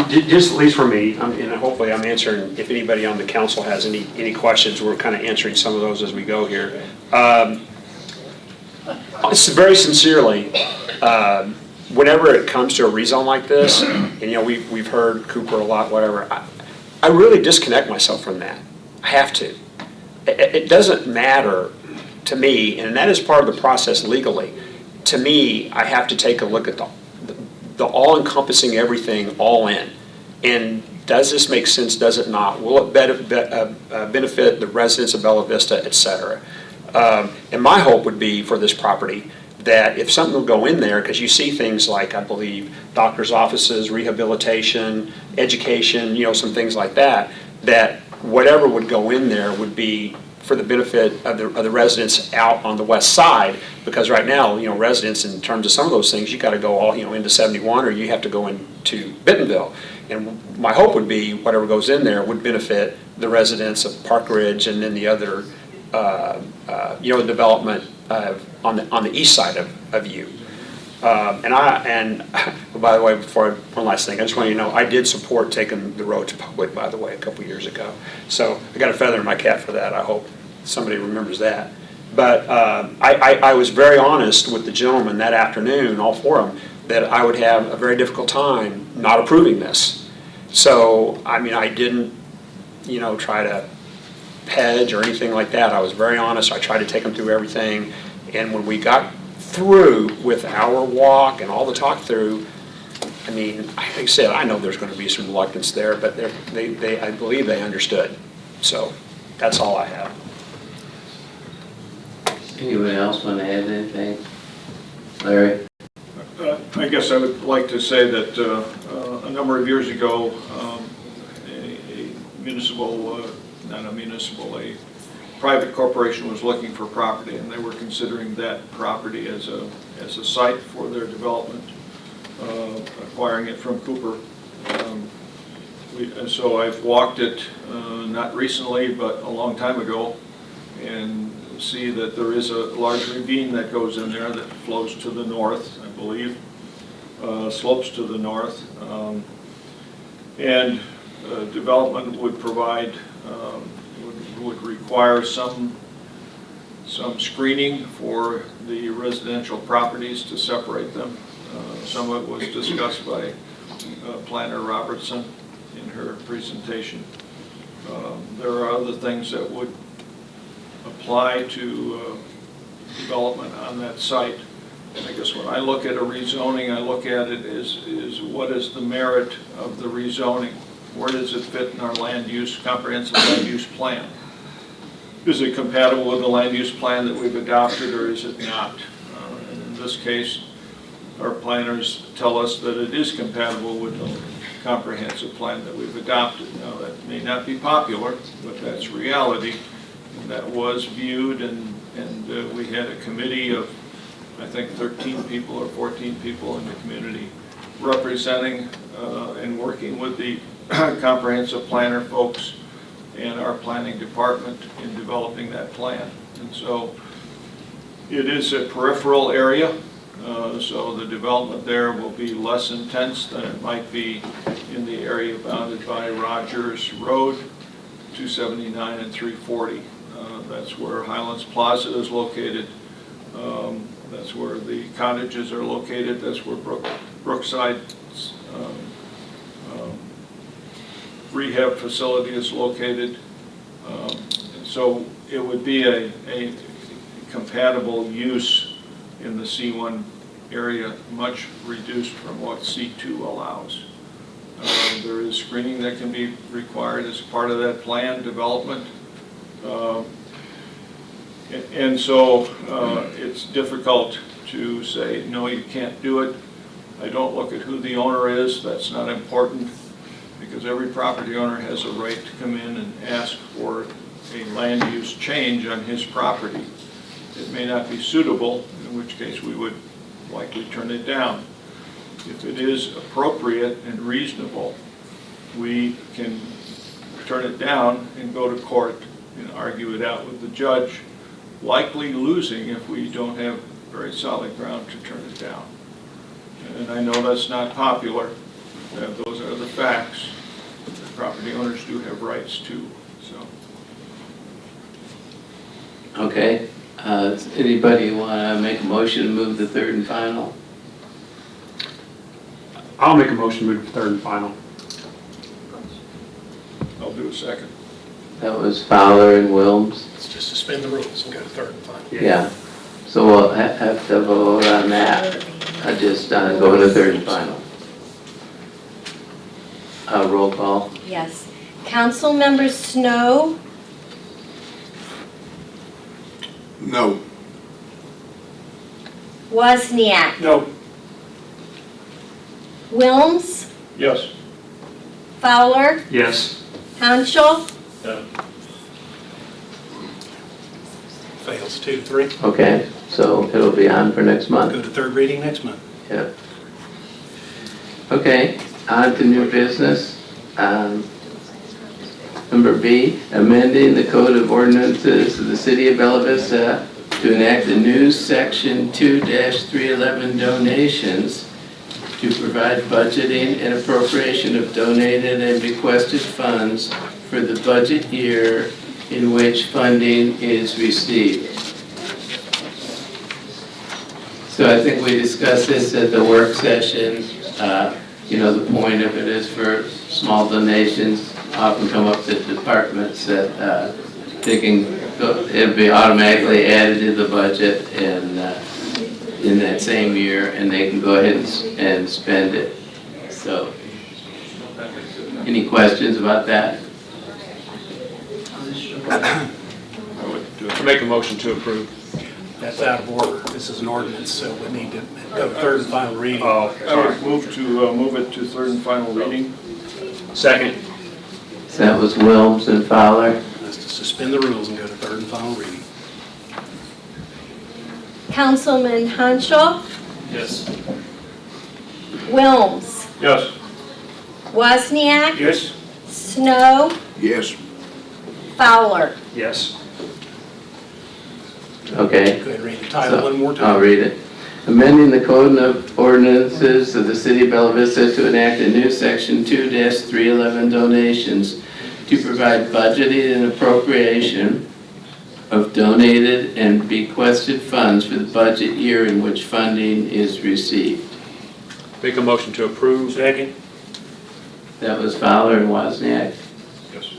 Just at least for me, and hopefully I'm answering, if anybody on the council has any questions, we're kind of answering some of those as we go here. Very sincerely, whenever it comes to a rezone like this, and we've heard Cooper a lot, whatever, I really disconnect myself from that. I have to. It doesn't matter to me, and that is part of the process legally. To me, I have to take a look at the all-encompassing everything all in. And does this make sense, does it not? Will it benefit the residents of Bella Vista, et cetera? And my hope would be for this property that if something will go in there, because you see things like, I believe, doctor's offices, rehabilitation, education, some things like that, that whatever would go in there would be for the benefit of the residents out on the west side, because right now, residents, in terms of some of those things, you got to go all, into 71, or you have to go into Bentonville. And my hope would be whatever goes in there would benefit the residents of Park Ridge and then the other, development on the east side of you. And by the way, one last thing, I just want you to know, I did support taking the road to public, by the way, a couple years ago. So I got a feather in my cap for that. I hope somebody remembers that. But I was very honest with the gentleman that afternoon, all four of them, that I would have a very difficult time not approving this. So, I mean, I didn't, try to hedge or anything like that. I was very honest. I tried to take them through everything. And when we got through with our walk and all the talk through, I mean, like I said, I know there's going to be some reluctance there, but I believe they understood. So that's all I have. Anyone else want to add anything? Larry? I guess I would like to say that a number of years ago, a private corporation was looking for property, and they were considering that property as a site for their development, acquiring it from Cooper. And so I've walked it, not recently, but a long time ago, and see that there is a large ravine that goes in there that flows to the north, I believe, slopes to the north, and development would provide, would require some screening for the residential properties to separate them. Some of it was discussed by Planner Robertson in her presentation. There are other things that would apply to development on that site. And I guess when I look at a rezoning, I look at it is what is the merit of the rezoning? Where does it fit in our comprehensive land use plan? Is it compatible with the land use plan that we've adopted, or is it not? And in this case, our planners tell us that it is compatible with the comprehensive plan that we've adopted. Now, that may not be popular, but that's reality. And that was viewed, and we had a committee of, I think, 13 people or 14 people in the community representing and working with the comprehensive planner folks and our planning department in developing that plan. And so it is a peripheral area, so the development there will be less intense than it might be in the area bounded by Rogers Road, 279 and 340. That's where Highlands Plaza is located. That's where the cottages are located. That's where Brookside rehab facility is located. So it would be a compatible use in the C1 area, much reduced from what C2 allows. There is screening that can be required as part of that plan development. And so it's difficult to say, no, you can't do it. I don't look at who the owner is, that's not important, because every property owner has a right to come in and ask for a land use change on his property. It may not be suitable, in which case we would likely turn it down. If it is appropriate and reasonable, we can turn it down and go to court and argue it out with the judge, likely losing if we don't have very solid ground to turn it down. And I know that's not popular. Those are the facts. The property owners do have rights too, so. Okay, does anybody want to make a motion to move the third and final? I'll make a motion to move to third and final. I'll do a second. That was Fowler and Wilms. Let's just suspend the rules and go to third and final. Yeah, so we'll have to vote on that. Just going to third and final. Roll call. Yes. Councilmember Snow, No. Wozniak, No. Wilms, Yes. Fowler, Yes. Hanschel, Fails 2-3. Okay, so it'll be on for next month. Go to third reading next month. Yep. Okay, on to new business. Number B, amending the Code of Ordinances of the City of Bella Vista to enact a new Section 2-311 donations to provide budgeting and appropriation of donated and bequested funds for the budget year in which funding is received. So I think we discussed this at the work session. The point of it is for small donations often come up to departments that they can go, it'll be automatically added to the budget and in that same year, and they can go ahead and spend it. So, any questions about that? Make a motion to approve. That's out of order. This is an ordinance, so we need to go to third and final reading. Oh, I would move to move it to third and final reading. second. So that was Wilms and Fowler. Let's just suspend the rules and go to third and final reading. Councilman Hanschel, Yes. Wilms, Yes. Wozniak, Yes. Snow, Yes. Fowler. Yes. Okay. Go ahead and read the title one more time. I'll read it. Amending the Code of Ordinances of the City of Bella Vista to enact a new Section 2-311 donations to provide budgeting and appropriation of donated and bequested funds for the budget year in which funding is received. Make a motion to approve. Second. That was Fowler and Wozniak. Yes.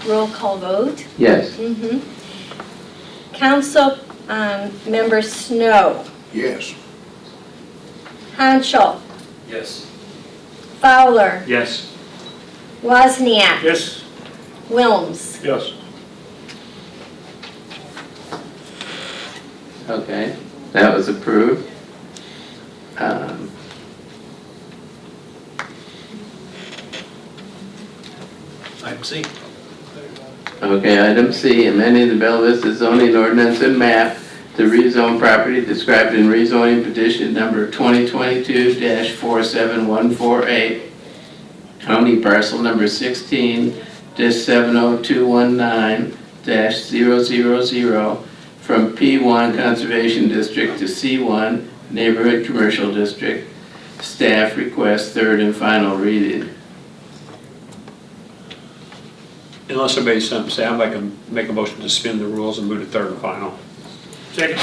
Roll call vote. Yes. Council Member Snow, Yes. Hanschel, Yes. Fowler, Yes. Wozniak, Yes. Wilms. Yes. Okay, that was approved. Item C. Okay, item C, amending the Bella Vista zoning ordinance and map to rezone property described in rezoning petition number 2022-47148, county parcel number 16-70219-000 from P1 Conservation District to C1 Neighborhood Commercial District. Staff requests third and final reading. Unless somebody say, I'd like to make a motion to suspend the rules and move to third and final. Second.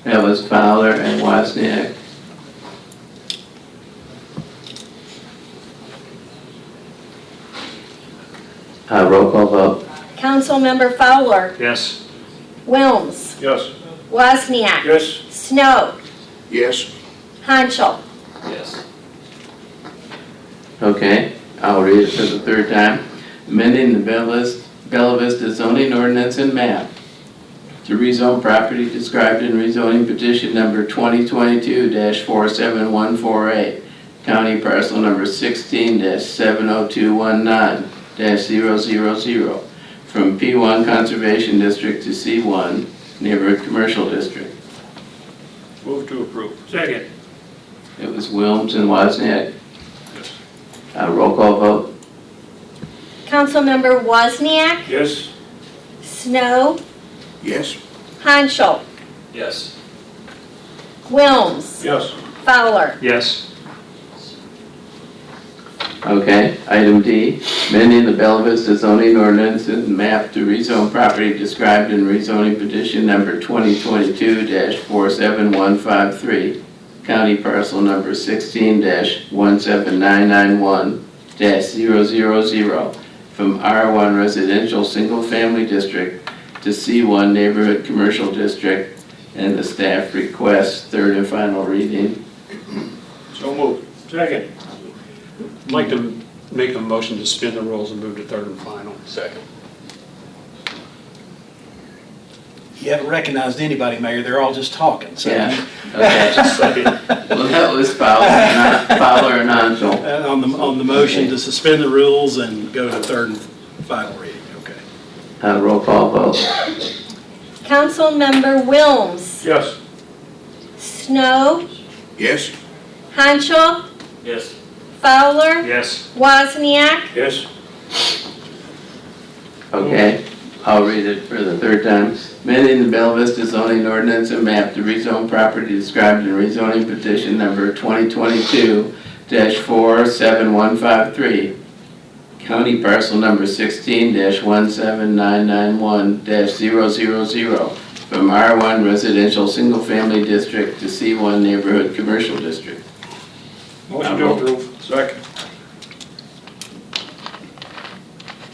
That was Fowler and Wozniak. Roll call vote. Councilmember Fowler, Yes. Wilms, Yes. Wozniak, Yes. Snow, Yes. Hanschel, Yes. Okay, I'll read it for the third time. Amending the Bella Vista zoning ordinance and map to rezone property described in rezoning petition number 2022-47148, county parcel number 16-70219-000, from P1 Conservation District to C1 Neighborhood Commercial District. Move to approve. Second. It was Wilms and Wozniak. Roll call vote. Councilmember Wozniak, Yes. Snow, Yes. Hanschel, Yes. Wilms, Yes. Fowler. Yes. Okay, item D, amending the Bella Vista zoning ordinance and map to rezone property described in rezoning petition number 2022-47153, county parcel number 16-17991-000, from R1 residential single-family district to C1 neighborhood commercial district, and the staff requests third and final reading. So moved. Second. I'd like to make a motion to suspend the rules and move to third and final. Second. You haven't recognized anybody, Mayor, they're all just talking, so. Yeah, okay. Well, that was Fowler and Hanschel. On the motion to suspend the rules and go to third and final reading, okay. Roll call vote. Councilmember Wilms, Yes. Snow, Yes. Hanschel, Yes. Fowler, Yes. Wozniak, Yes. Okay, I'll read it for the third time. Amending the Bella Vista zoning ordinance and map to rezone property described in rezoning petition number 2022-47153, county parcel number 16-17991-000, from R1 residential single-family district to C1 neighborhood commercial district. Motion to approve. Second.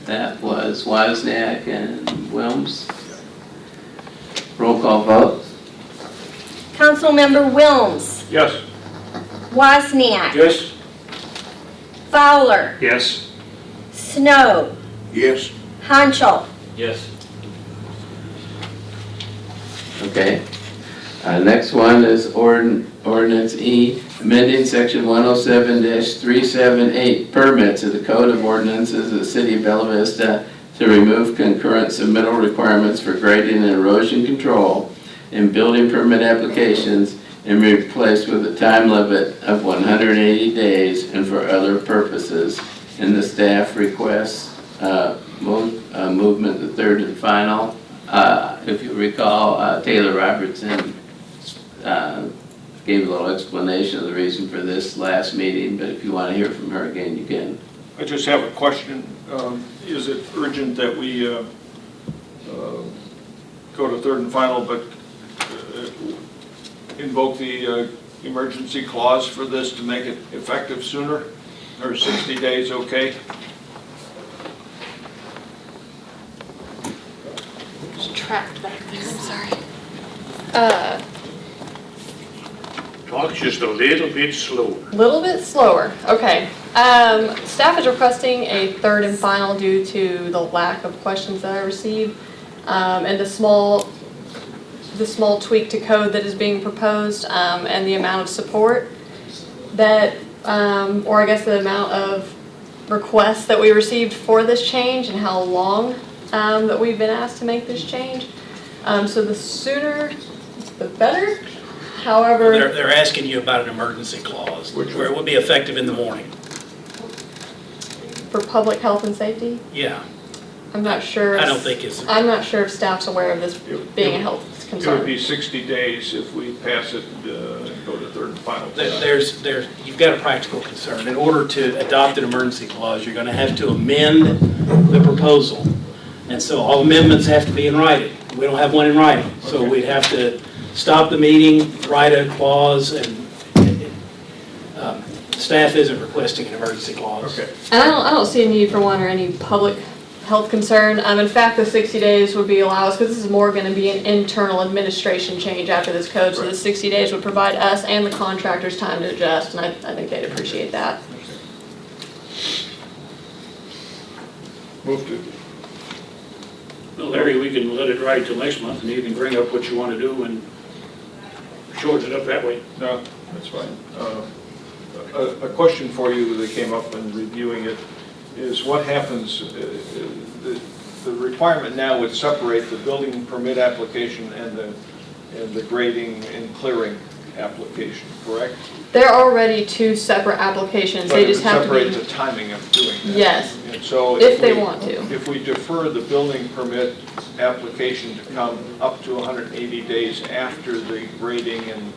That was Wozniak and Wilms. Roll call vote. Councilmember Wilms, Yes. Wozniak, Yes. Fowler, Yes. Snow, Yes. Hanschel. Yes. Okay. Next one is ordinance E, amending section 107-378 permits of the Code of Ordinances of the City of Bella Vista to remove concurrent submittal requirements for grading and erosion control in building permit applications and replace with a time limit of 180 days and for other purposes. And the staff requests movement to third and final. If you recall, Taylor Robertson gave a little explanation of the reason for this last meeting, but if you want to hear from her again, you can. I just have a question. Is it urgent that we go to third and final, but invoke the emergency clause for this to make it effective sooner? Or 60 days okay? Just trapped back there, I'm sorry. Talk just a little bit slower. Little bit slower, okay. Staff is requesting a third and final due to the lack of questions that I received, and the small tweak to code that is being proposed, and the amount of support that, or I guess the amount of requests that we received for this change and how long that we've been asked to make this change. So the sooner, the better. However, They're asking you about an emergency clause, where it would be effective in the morning. for public health and safety, Yeah, I'm not sure. I don't think it's, I'm not sure if staff's aware of this being a health It concern. would be 60 days if we pass it and go to third and final. you've got a practical concern. In order to adopt an emergency clause, you're gonna have to amend the proposal. And so all amendments have to be in writing. We don't have one in writing. So we'd have to stop the meeting, write a clause, and staff isn't requesting an emergency clause. Okay. And I don't see a need for one or any public health concern. In fact, the 60 days would be allow us, because this is more going to be an internal administration change after this code. So the 60 days would provide us and the contractors time to adjust, and I think they'd appreciate that. Move to. Well, Larry, we can let it ride till next month, and you can bring up what you want to do and shorten it up that way. No, that's fine. A question for you that came up in reviewing it is what happens, the requirement now would separate the building permit application and the grading and clearing application, correct? They're already two separate applications, they just have to But it would be. separate the timing of doing that. Yes, And so if they want to. If we defer the building permit application to come up to 180 days after the grading and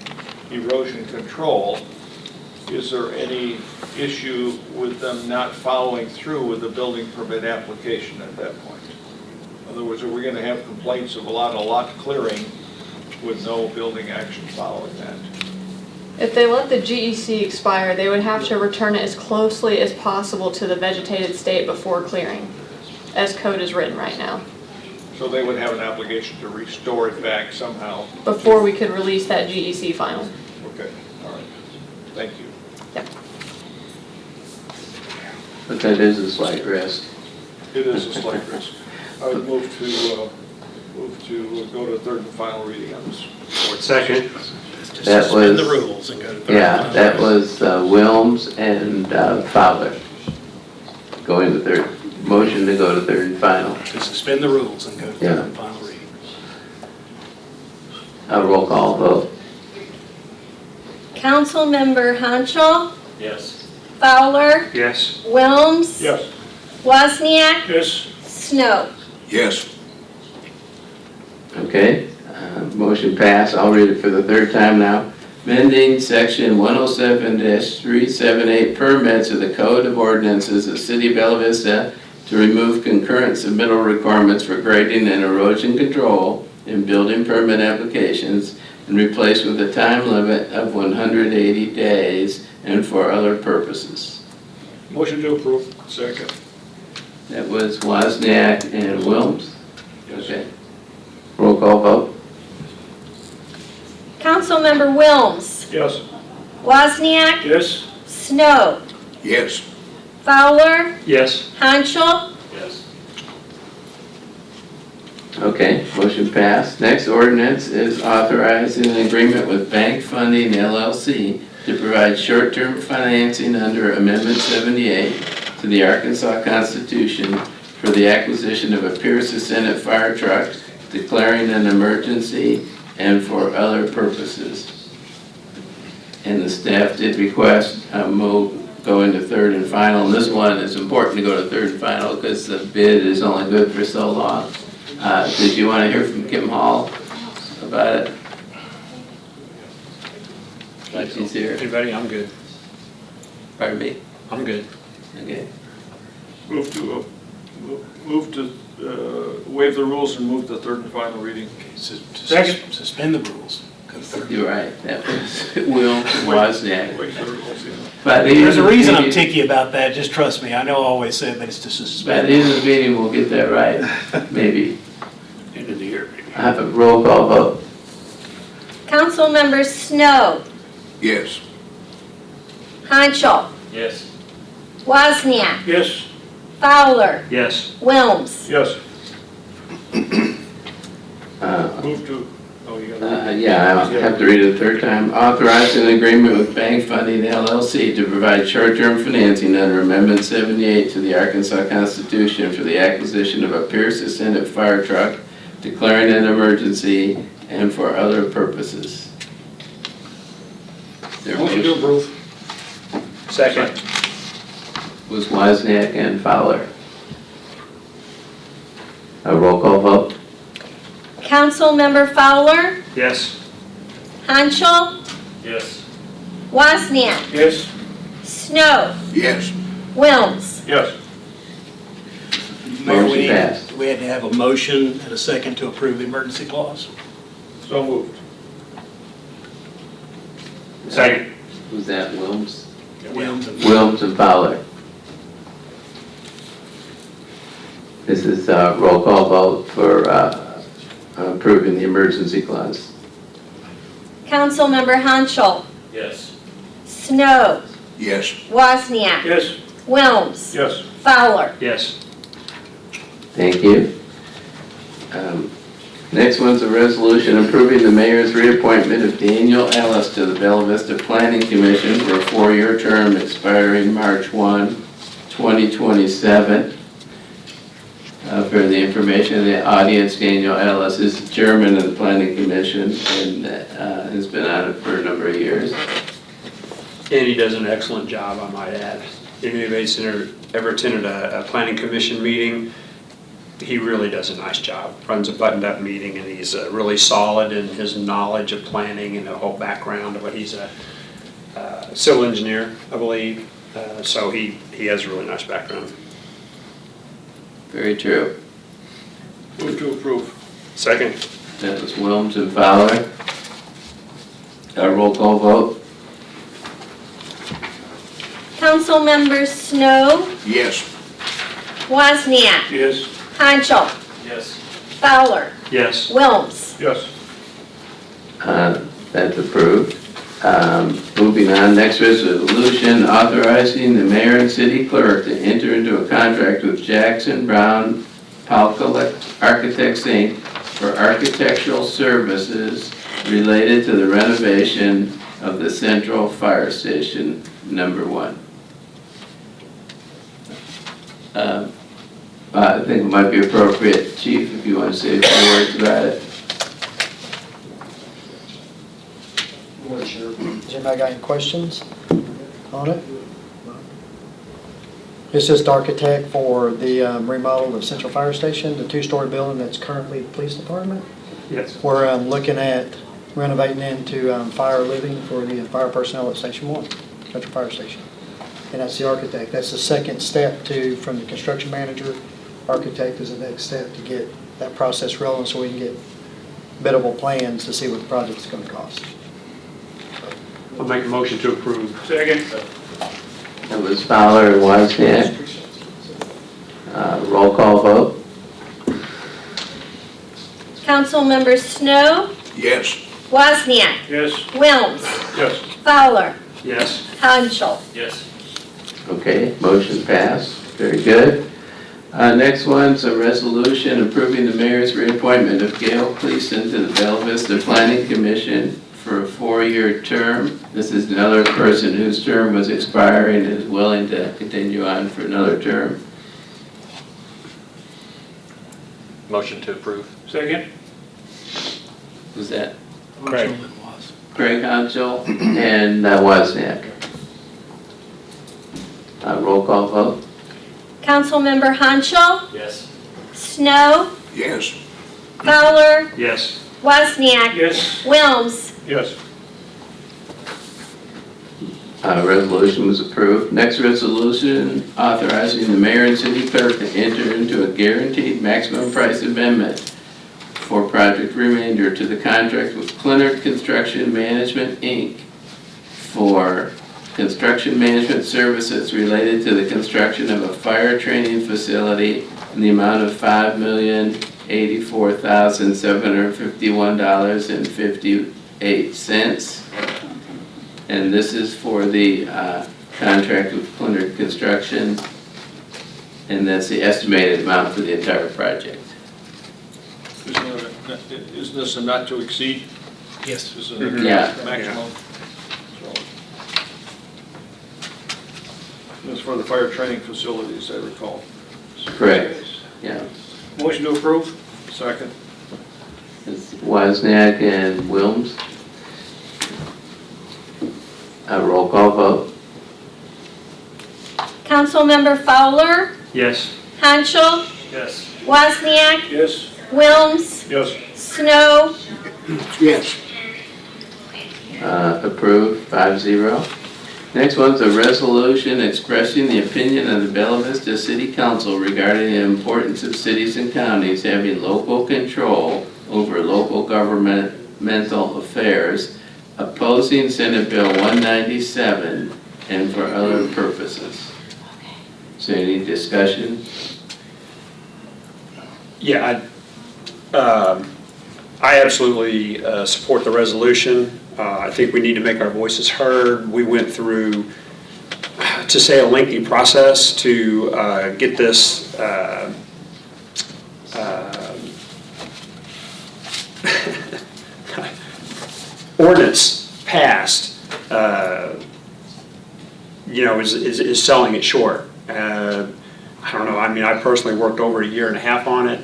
erosion control, is there any issue with them not following through with the building permit application at that point? In other words, are we going to have complaints of a lot of lot clearing with no building action following that? If they let the GEC expire, they would have to return it as closely as possible to the vegetated state before clearing, as code is written right now, So they would have an obligation to restore it back somehow? before we could release that GEC final. Okay, all right. Thank you. Yep. But that is a slight risk. It is a slight risk. I would move to go to third and final reading on this. Second. Just That suspend the was- rules and go to third. Yeah, that was Wilms and Fowler. Going to third, motion to go to third and final. To suspend the rules and go to Yeah. third and final reading. A roll call vote. Councilmember Hanschel, Yes. Fowler, Yes. Wilms, Yes. Wozniak, Yes. Snow. Yes. Okay, motion passed. I'll read it for the third time now. Amending section 107-378 permits of the Code of Ordinances of City of Bella Vista to remove concurrent submittal requirements for grading and erosion control in building permit applications and replace with a time limit of 180 days and for other purposes. Motion to approve. Second. That was Wozniak and Wilms. Yes. Okay. Roll call vote. Councilmember Wilms, Yes. Wozniak, Yes. Snow, Yes. Fowler, Yes. Hanschel, Yes. Okay, motion passed. Next ordinance is authorizing an agreement with Bank Funding LLC to provide short-term financing under Amendment 78 to the Arkansas Constitution for the acquisition of a Pierce Senate fire truck, declaring an emergency and for other purposes. And the staff did request move go into third and final. And this one is important to go to third and final because the bid is only good for so long. Did you want to hear from Kim Hall about it? Like she's here. Anybody? I'm good. Pardon me? I'm good. Okay. Move to waive the rules and move to third and final reading. Second. Suspend the rules. Go to third. You're right. That was Will Wozniak. Wait for the rules, yeah. By the There's end a of the reason I'm meeting- ticky about that, just trust me. I know I always say it, but it's to By suspend. the end of the meeting, we'll get that right, maybe. End of the year, maybe. I have a roll call vote. Councilmember Snow, Yes. Hanschel, Yes. Wozniak, Yes. Fowler, Yes. Wilms. Yes. Uh, Move to, oh, you got Yeah, I have to read it a third time. Authorize an agreement with Bank Funding LLC to provide short-term financing under Amendment 78 to the Arkansas Constitution for the acquisition of a Pierce Senate fire truck, declaring an emergency, and for other purposes. There Motion to approve. Second. was Wozniak and Fowler. A roll call vote. Councilmember Fowler, Yes. Hanschel, Yes. Wozniak, Yes. Snow, Yes. Wilms. Yes. Mayor, Motion passed. we had to have a motion and a second to approve the emergency clause. So moved. Second. Was that Wilms? Wilms and- Wilms and Fowler. This is a roll call vote for approving the emergency clause. Councilmember Hanschel, Yes. Snow, Yes. Wozniak, Yes. Wilms, Yes. Fowler. Yes. Thank you. Next one's a resolution approving the mayor's reappointment of Daniel Ellis to the Bella Vista Planning Commission for a 4-year term expiring March 1, 2027. For the information of the audience, Daniel Ellis is the chairman of the Planning Commission and has been on it for a number of years. And he does an excellent job, I might add. If anybody's ever attended a planning commission meeting, he really does a nice job. Runs a buttoned-up meeting, and he's really solid in his knowledge of planning and the whole background of it. He's a civil engineer, I believe, so he has a really nice background. Very true. Move to approve. Second. That was Wilms and Fowler. Roll call vote. Councilmember Snow, Yes. Wozniak, Yes. Hanschel, Yes. Fowler, Yes. Wilms. Yes. That's approved. Moving on, next resolution authorizing the mayor and city clerk to enter into a contract with Jackson Brown Palcolek Architects Inc. for architectural services related to the renovation of the Central Fire Station number 1. I think it might be appropriate, Chief, if you want to say a few words about it. Has anybody got any questions on it? It's just architect for the remodel of Central Fire Station, the 2-story building that's currently the police department. Yes. We're looking at renovating into fire living for the fire personnel at Station 1, Central Fire Station. And that's the architect. That's the second step from the construction manager. Architect is the next step to get that process rolling so we can get biddable plans to see what the project's going to cost. I'll make a motion to approve. Second. That was Fowler and Wozniak. Roll call vote. Councilmember Snow, Yes. Wozniak, Yes. Wilms, Yes. Fowler, Yes. Hanschel. Yes. Okay, motion passed. Very good. Next one's a resolution approving the mayor's reappointment of Gail Cleason to the Bella Vista Planning Commission for a 4-year term. This is another person whose term was expiring and is willing to continue on for another term. Motion to approve. Second. Was that Craig. Craig Hanschel and Wozniak? Roll call vote. Councilmember Hanschel, Yes. Snow, Yes. Fowler, Yes. Wozniak, Yes. Wilms. Yes. Resolution was approved. Next resolution authorizing the mayor and city clerk to enter into a guaranteed maximum price amendment for project remainder to the contract with Clinard Construction Management, Inc. for construction management services related to the construction of a fire training facility in the amount of $5,084,751.58. And this is for the contract with Clinard Construction, and that's the estimated amount for the entire project. Isn't this a not to exceed? Yes. This is Yeah. a maximum. This is for the fire training facilities, I recall. Correct. Yeah. Motion to approve. Second. It's Wozniak and Wilms. Roll call vote. Councilmember Fowler, Yes. Hanschel, Yes. Wozniak, Yes. Wilms, Yes. Snow, Yes. Approved, 5-0. Next one's a resolution expressing the opinion of the Bella Vista City Council regarding the importance of cities and counties having local control over local governmental affairs, opposing Senate Bill 197, and for other purposes. So any discussion? Yeah, I absolutely support the resolution. I think we need to make our voices heard. We went through, to say, a lengthy process to get this ordinance passed, is selling it short. I don't know, I mean, I personally worked over a year and a half on it.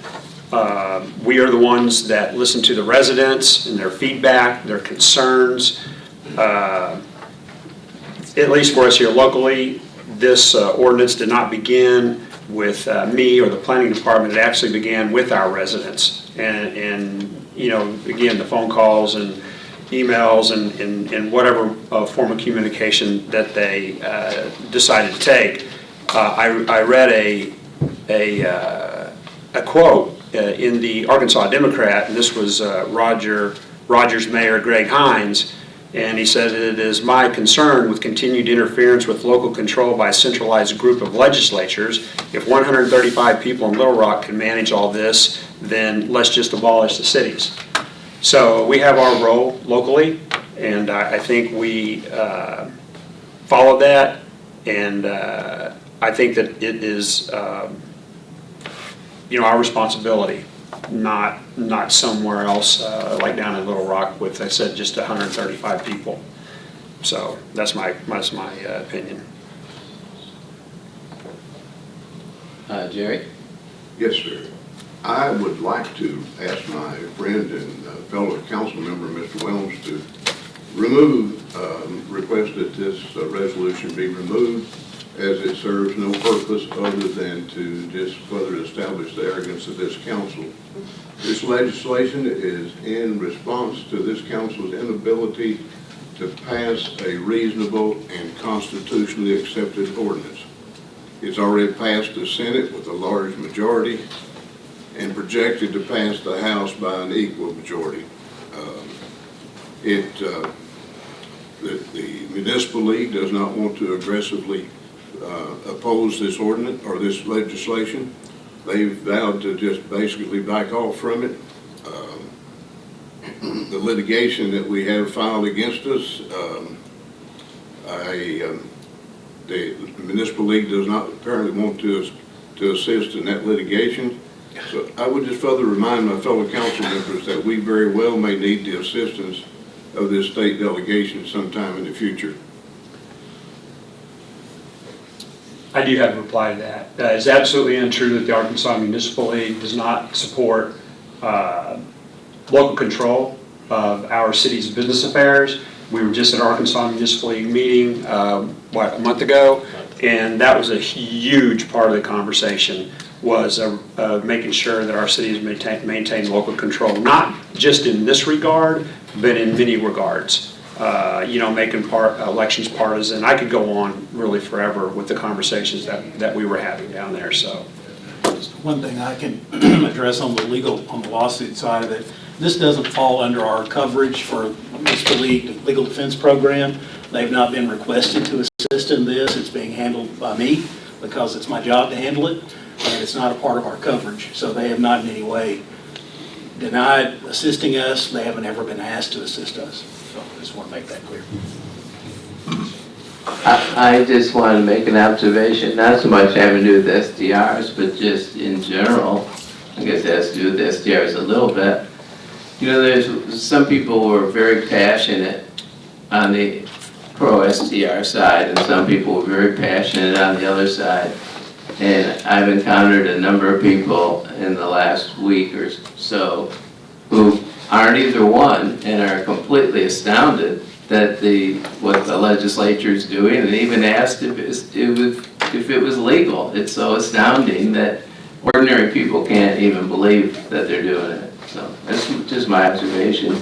We are the ones that listen to the residents and their feedback, their concerns. At least for us here locally, this ordinance did not begin with me or the planning department. It actually began with our residents. And again, the phone calls and emails and whatever form of communication that they decided to take. I read a quote in the Arkansas Democrat, and this was Rogers Mayor Greg Hines, and he said, "It is my concern with continued interference with local control by a centralized group of legislatures. If 135 people in Little Rock can manage all this, then let's just abolish the cities." So we have our role locally, and I think we follow that, and I think that it is our responsibility, not somewhere else like down in Little Rock with, I said, just 135 people. So that's my opinion. Jerry? Yes, sir. I would like to ask my friend and fellow council member, Mr. Whelms, to request that this resolution be removed, as it serves no purpose other than to just further establish the arrogance of this council. This legislation is in response to this council's inability to pass a reasonable and constitutionally accepted ordinance. It's already passed the Senate with a large majority and projected to pass the House by an equal majority. The Municipal League does not want to aggressively oppose this ordinance or this legislation. They've vowed to just basically back off from it. The litigation that we have filed against us, the Municipal League does not apparently want to assist in that litigation. So I would just further remind my fellow council members that we very well may need the assistance of this state delegation sometime in the future. I do have a reply to that. It's absolutely untrue that the Arkansas Municipal League does not support local control of our city's business affairs. We were just at Arkansas Municipal League meeting, a month ago, and that was a huge part of the conversation, was making sure that our cities maintain local control, not just in this regard, but in many regards. Making elections partisan. I could go on really forever with the conversations that we were having down there. So, one thing I can address on the lawsuit side of it, this doesn't fall under our coverage for Municipal League Legal Defense Program. They've not been requested to assist in this. It's being handled by me because it's my job to handle it, and it's not a part of our coverage. So they have not in any way denied assisting us. They haven't ever been asked to assist us. So I just want to make that clear. I just want to make an observation, not so much having to do with SDRs, but just in general. I guess it has to do with SDRs a little bit. There's some people who are very passionate on the pro-SDR side, and some people who are very passionate on the other side. And I've encountered a number of people in the last week or so who aren't either one and are completely astounded that what the legislature is doing, and even asked if it was legal. It's so astounding that ordinary people can't even believe that they're doing it. So that's just my observation.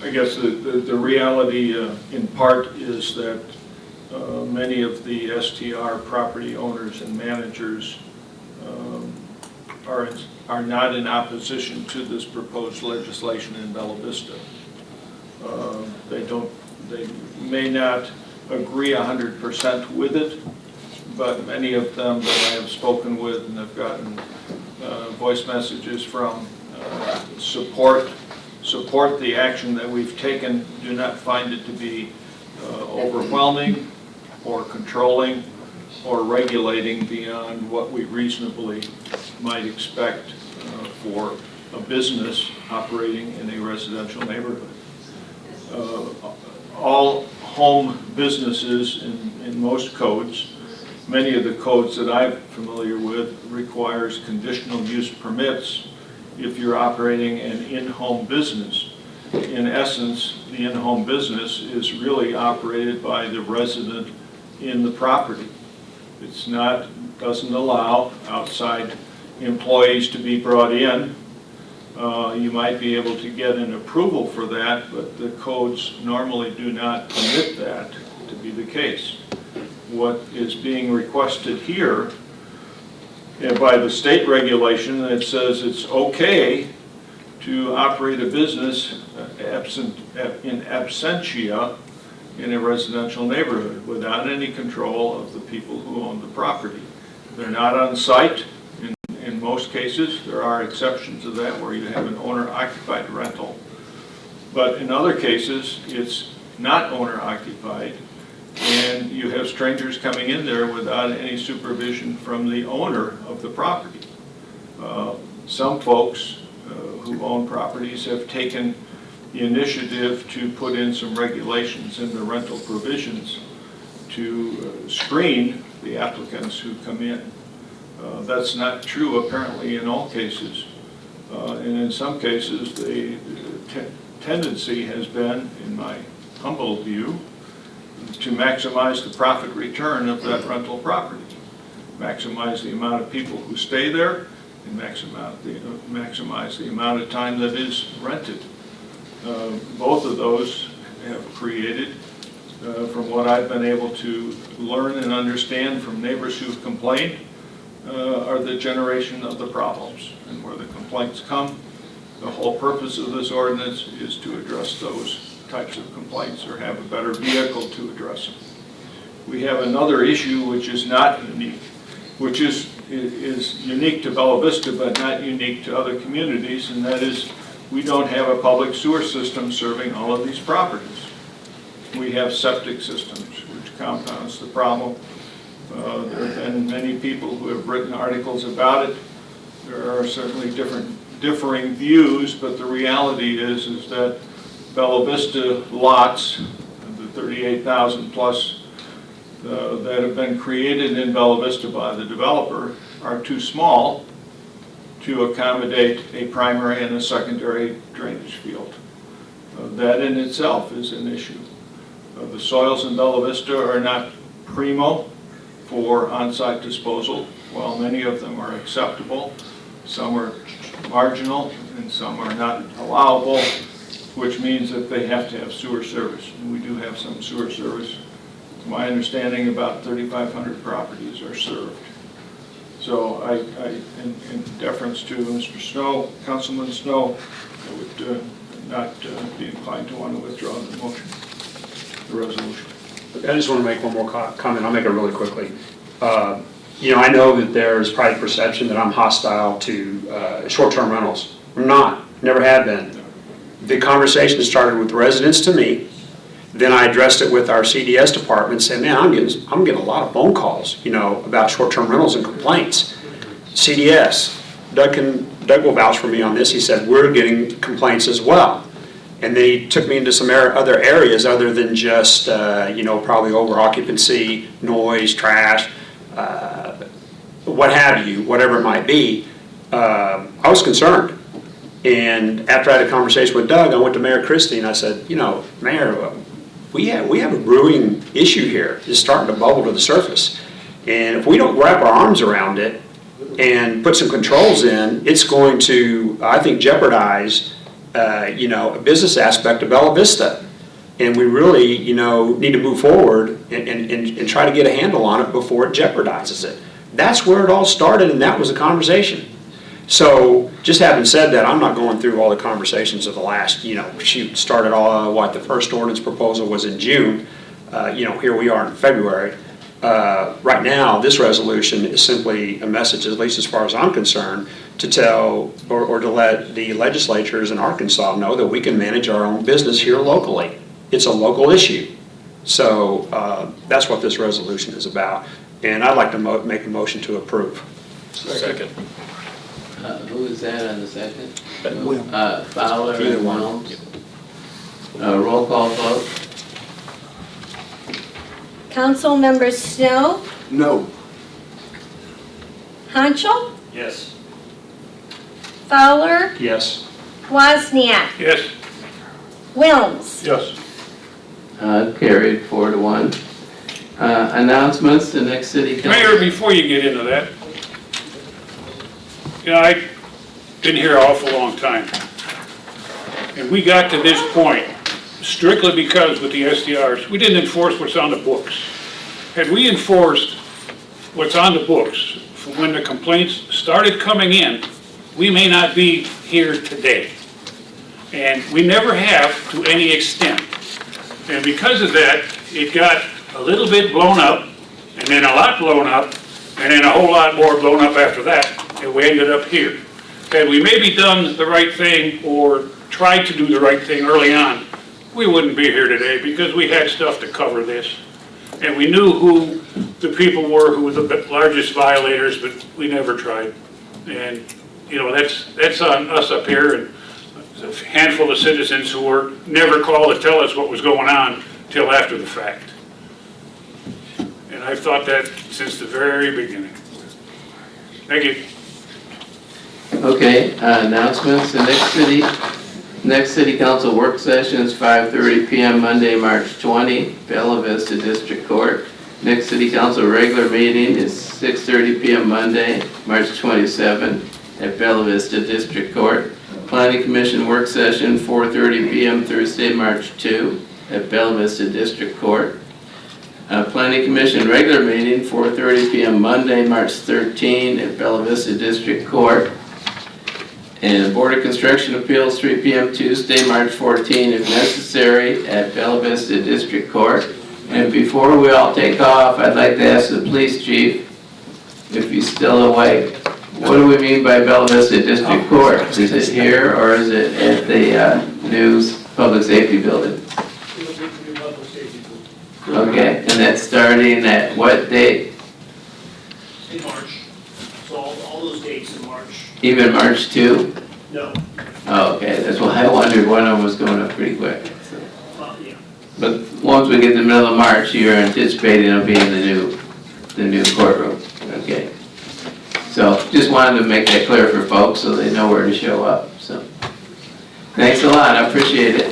I guess the reality in part is that many of the STR property owners and managers are not in opposition to this proposed legislation in Bella Vista. They may not agree 100% with it, but many of them that I have spoken with and have gotten voice messages from support the action that we've taken, do not find it to be overwhelming or controlling or regulating beyond what we reasonably might expect for a business operating in a residential neighborhood. All home businesses in most codes, many of the codes that I'm familiar with, requires conditional use permits if you're operating an in-home business. In essence, the in-home business is really operated by the resident in the property. It's not, doesn't allow outside employees to be brought in. You might be able to get an approval for that, but the codes normally do not permit that to be the case. What is being requested here by the state regulation that says it's okay to operate a business in absentia in a residential neighborhood without any control of the people who own the property. They're not on site. In most cases, there are exceptions to that where you have an owner-occupied rental. But in other cases, it's not owner-occupied, and you have strangers coming in there without any supervision from the owner of the property. Some folks who own properties have taken the initiative to put in some regulations in the rental provisions to screen the applicants who come in. That's not true apparently in all cases. And in some cases, the tendency has been, in my humble view, to maximize the profit return of that rental property. Maximize the amount of people who stay there and maximize the amount of time that is rented. Both of those have created, from what I've been able to learn and understand from neighbors who've complained, are the generation of the problems. And where the complaints come, the whole purpose of this ordinance is to address those types of complaints or have a better vehicle to address them. We have another issue which is not unique, which is unique to Bella Vista but not unique to other communities, and that is we don't have a public sewer system serving all of these properties. We have septic systems, which compounds the problem. There have been many people who have written articles about it. There are certainly differing views, but the reality is that Bella Vista lots, the 38,000 plus that have been created in Bella Vista by the developer, are too small to accommodate a primary and a secondary drainage field. That in itself is an issue. The soils in Bella Vista are not primo for on-site disposal. While many of them are acceptable, some are marginal and some are not allowable, which means that they have to have sewer service. And we do have some sewer service. To my understanding, about 3,500 properties are served. So in deference to Mr. Snow, Councilman Snow, I would not be inclined to want to withdraw the motion, the resolution. I just want to make one more comment. I'll make it really quickly. I know that there's probably perception that I'm hostile to short-term rentals. I'm not. Never have been. The conversation started with residents to me. Then I addressed it with our CDS department, saying, man, I'm getting a lot of phone calls, about short-term rentals and complaints. CDS, Doug will vouch for me on this. He said, we're getting complaints as well. And then he took me into some other areas other than just, probably over occupancy, noise, trash, what have you, whatever it might be. I was concerned. And after I had a conversation with Doug, I went to Mayor Christie and I said, Mayor, we have a brewing issue here. It's starting to bubble to the surface. And if we don't wrap our arms around it and put some controls in, it's going to, I think, jeopardize a business aspect of Bella Vista. And we really, need to move forward and try to get a handle on it before it jeopardizes it. That's where it all started, and that was a conversation. So, just having said that, I'm not going through all the conversations of the last, started all, the first ordinance proposal was in June. Here we are in February. Right now, this resolution is simply a message, at least as far as I'm concerned, to tell or to let the legislatures in Arkansas know that we can manage our own business here locally. It's a local issue. So that's what this resolution is about. And I'd like to make a motion to approve. Second. Who is that on the second? Will. Fowler and Wilms. Roll call vote. Councilmember Snow, No. Hanschel, Yes. Fowler, Yes. Wozniak, Yes. Wilms. Yes. Carried 4-1. Announcements, the next city council. Mayor, before you get into that, you know, I've been here an awful long time. And we got to this point strictly because with the SDRs, we didn't enforce what's on the books. Had we enforced what's on the books from when the complaints started coming in, we may not be here today. And we never have to any extent. And because of that, it got a little bit blown up, and then a lot blown up, and then a whole lot more blown up after that, and we ended up here. Had we maybe done the right thing or tried to do the right thing early on, we wouldn't be here today because we had stuff to cover this. And we knew who the people were who were the largest violators, but we never tried. And, you know, that's on us up here and a handful of citizens who were never called to tell us what was going on till after the fact. And I've thought that since the very beginning. Thank you. Okay, announcements, the next city council work session is 5:30 PM Monday, March 20, Bella Vista District Court. Next city council regular meeting is 6:30 PM Monday, March 27 at Bella Vista District Court. Planning Commission work session 4:30 PM Thursday, March 2 at Bella Vista District Court. Planning Commission regular meeting 4:30 PM Monday, March 13 at Bella Vista District Court. And Board of Construction Appeals, 3 PM Tuesday, March 14, if necessary, at Bella Vista District Court. And before we all take off, I'd like to ask the police chief, if he's still awake, what do we mean by Bella Vista District Court? Is it here or is it at the new Public Safety Building? Okay, and that's starting at what date? In March. So all those dates in March. Even March 2? No. Oh, okay, that's why I wondered, one of them was going up pretty quick. So. Yeah. But once we get to the middle of March, you're anticipating it'll be in the new courtroom, okay? So just wanted to make that clear for folks so they know where to show up, so. Thanks a lot, I appreciate it.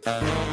Bye.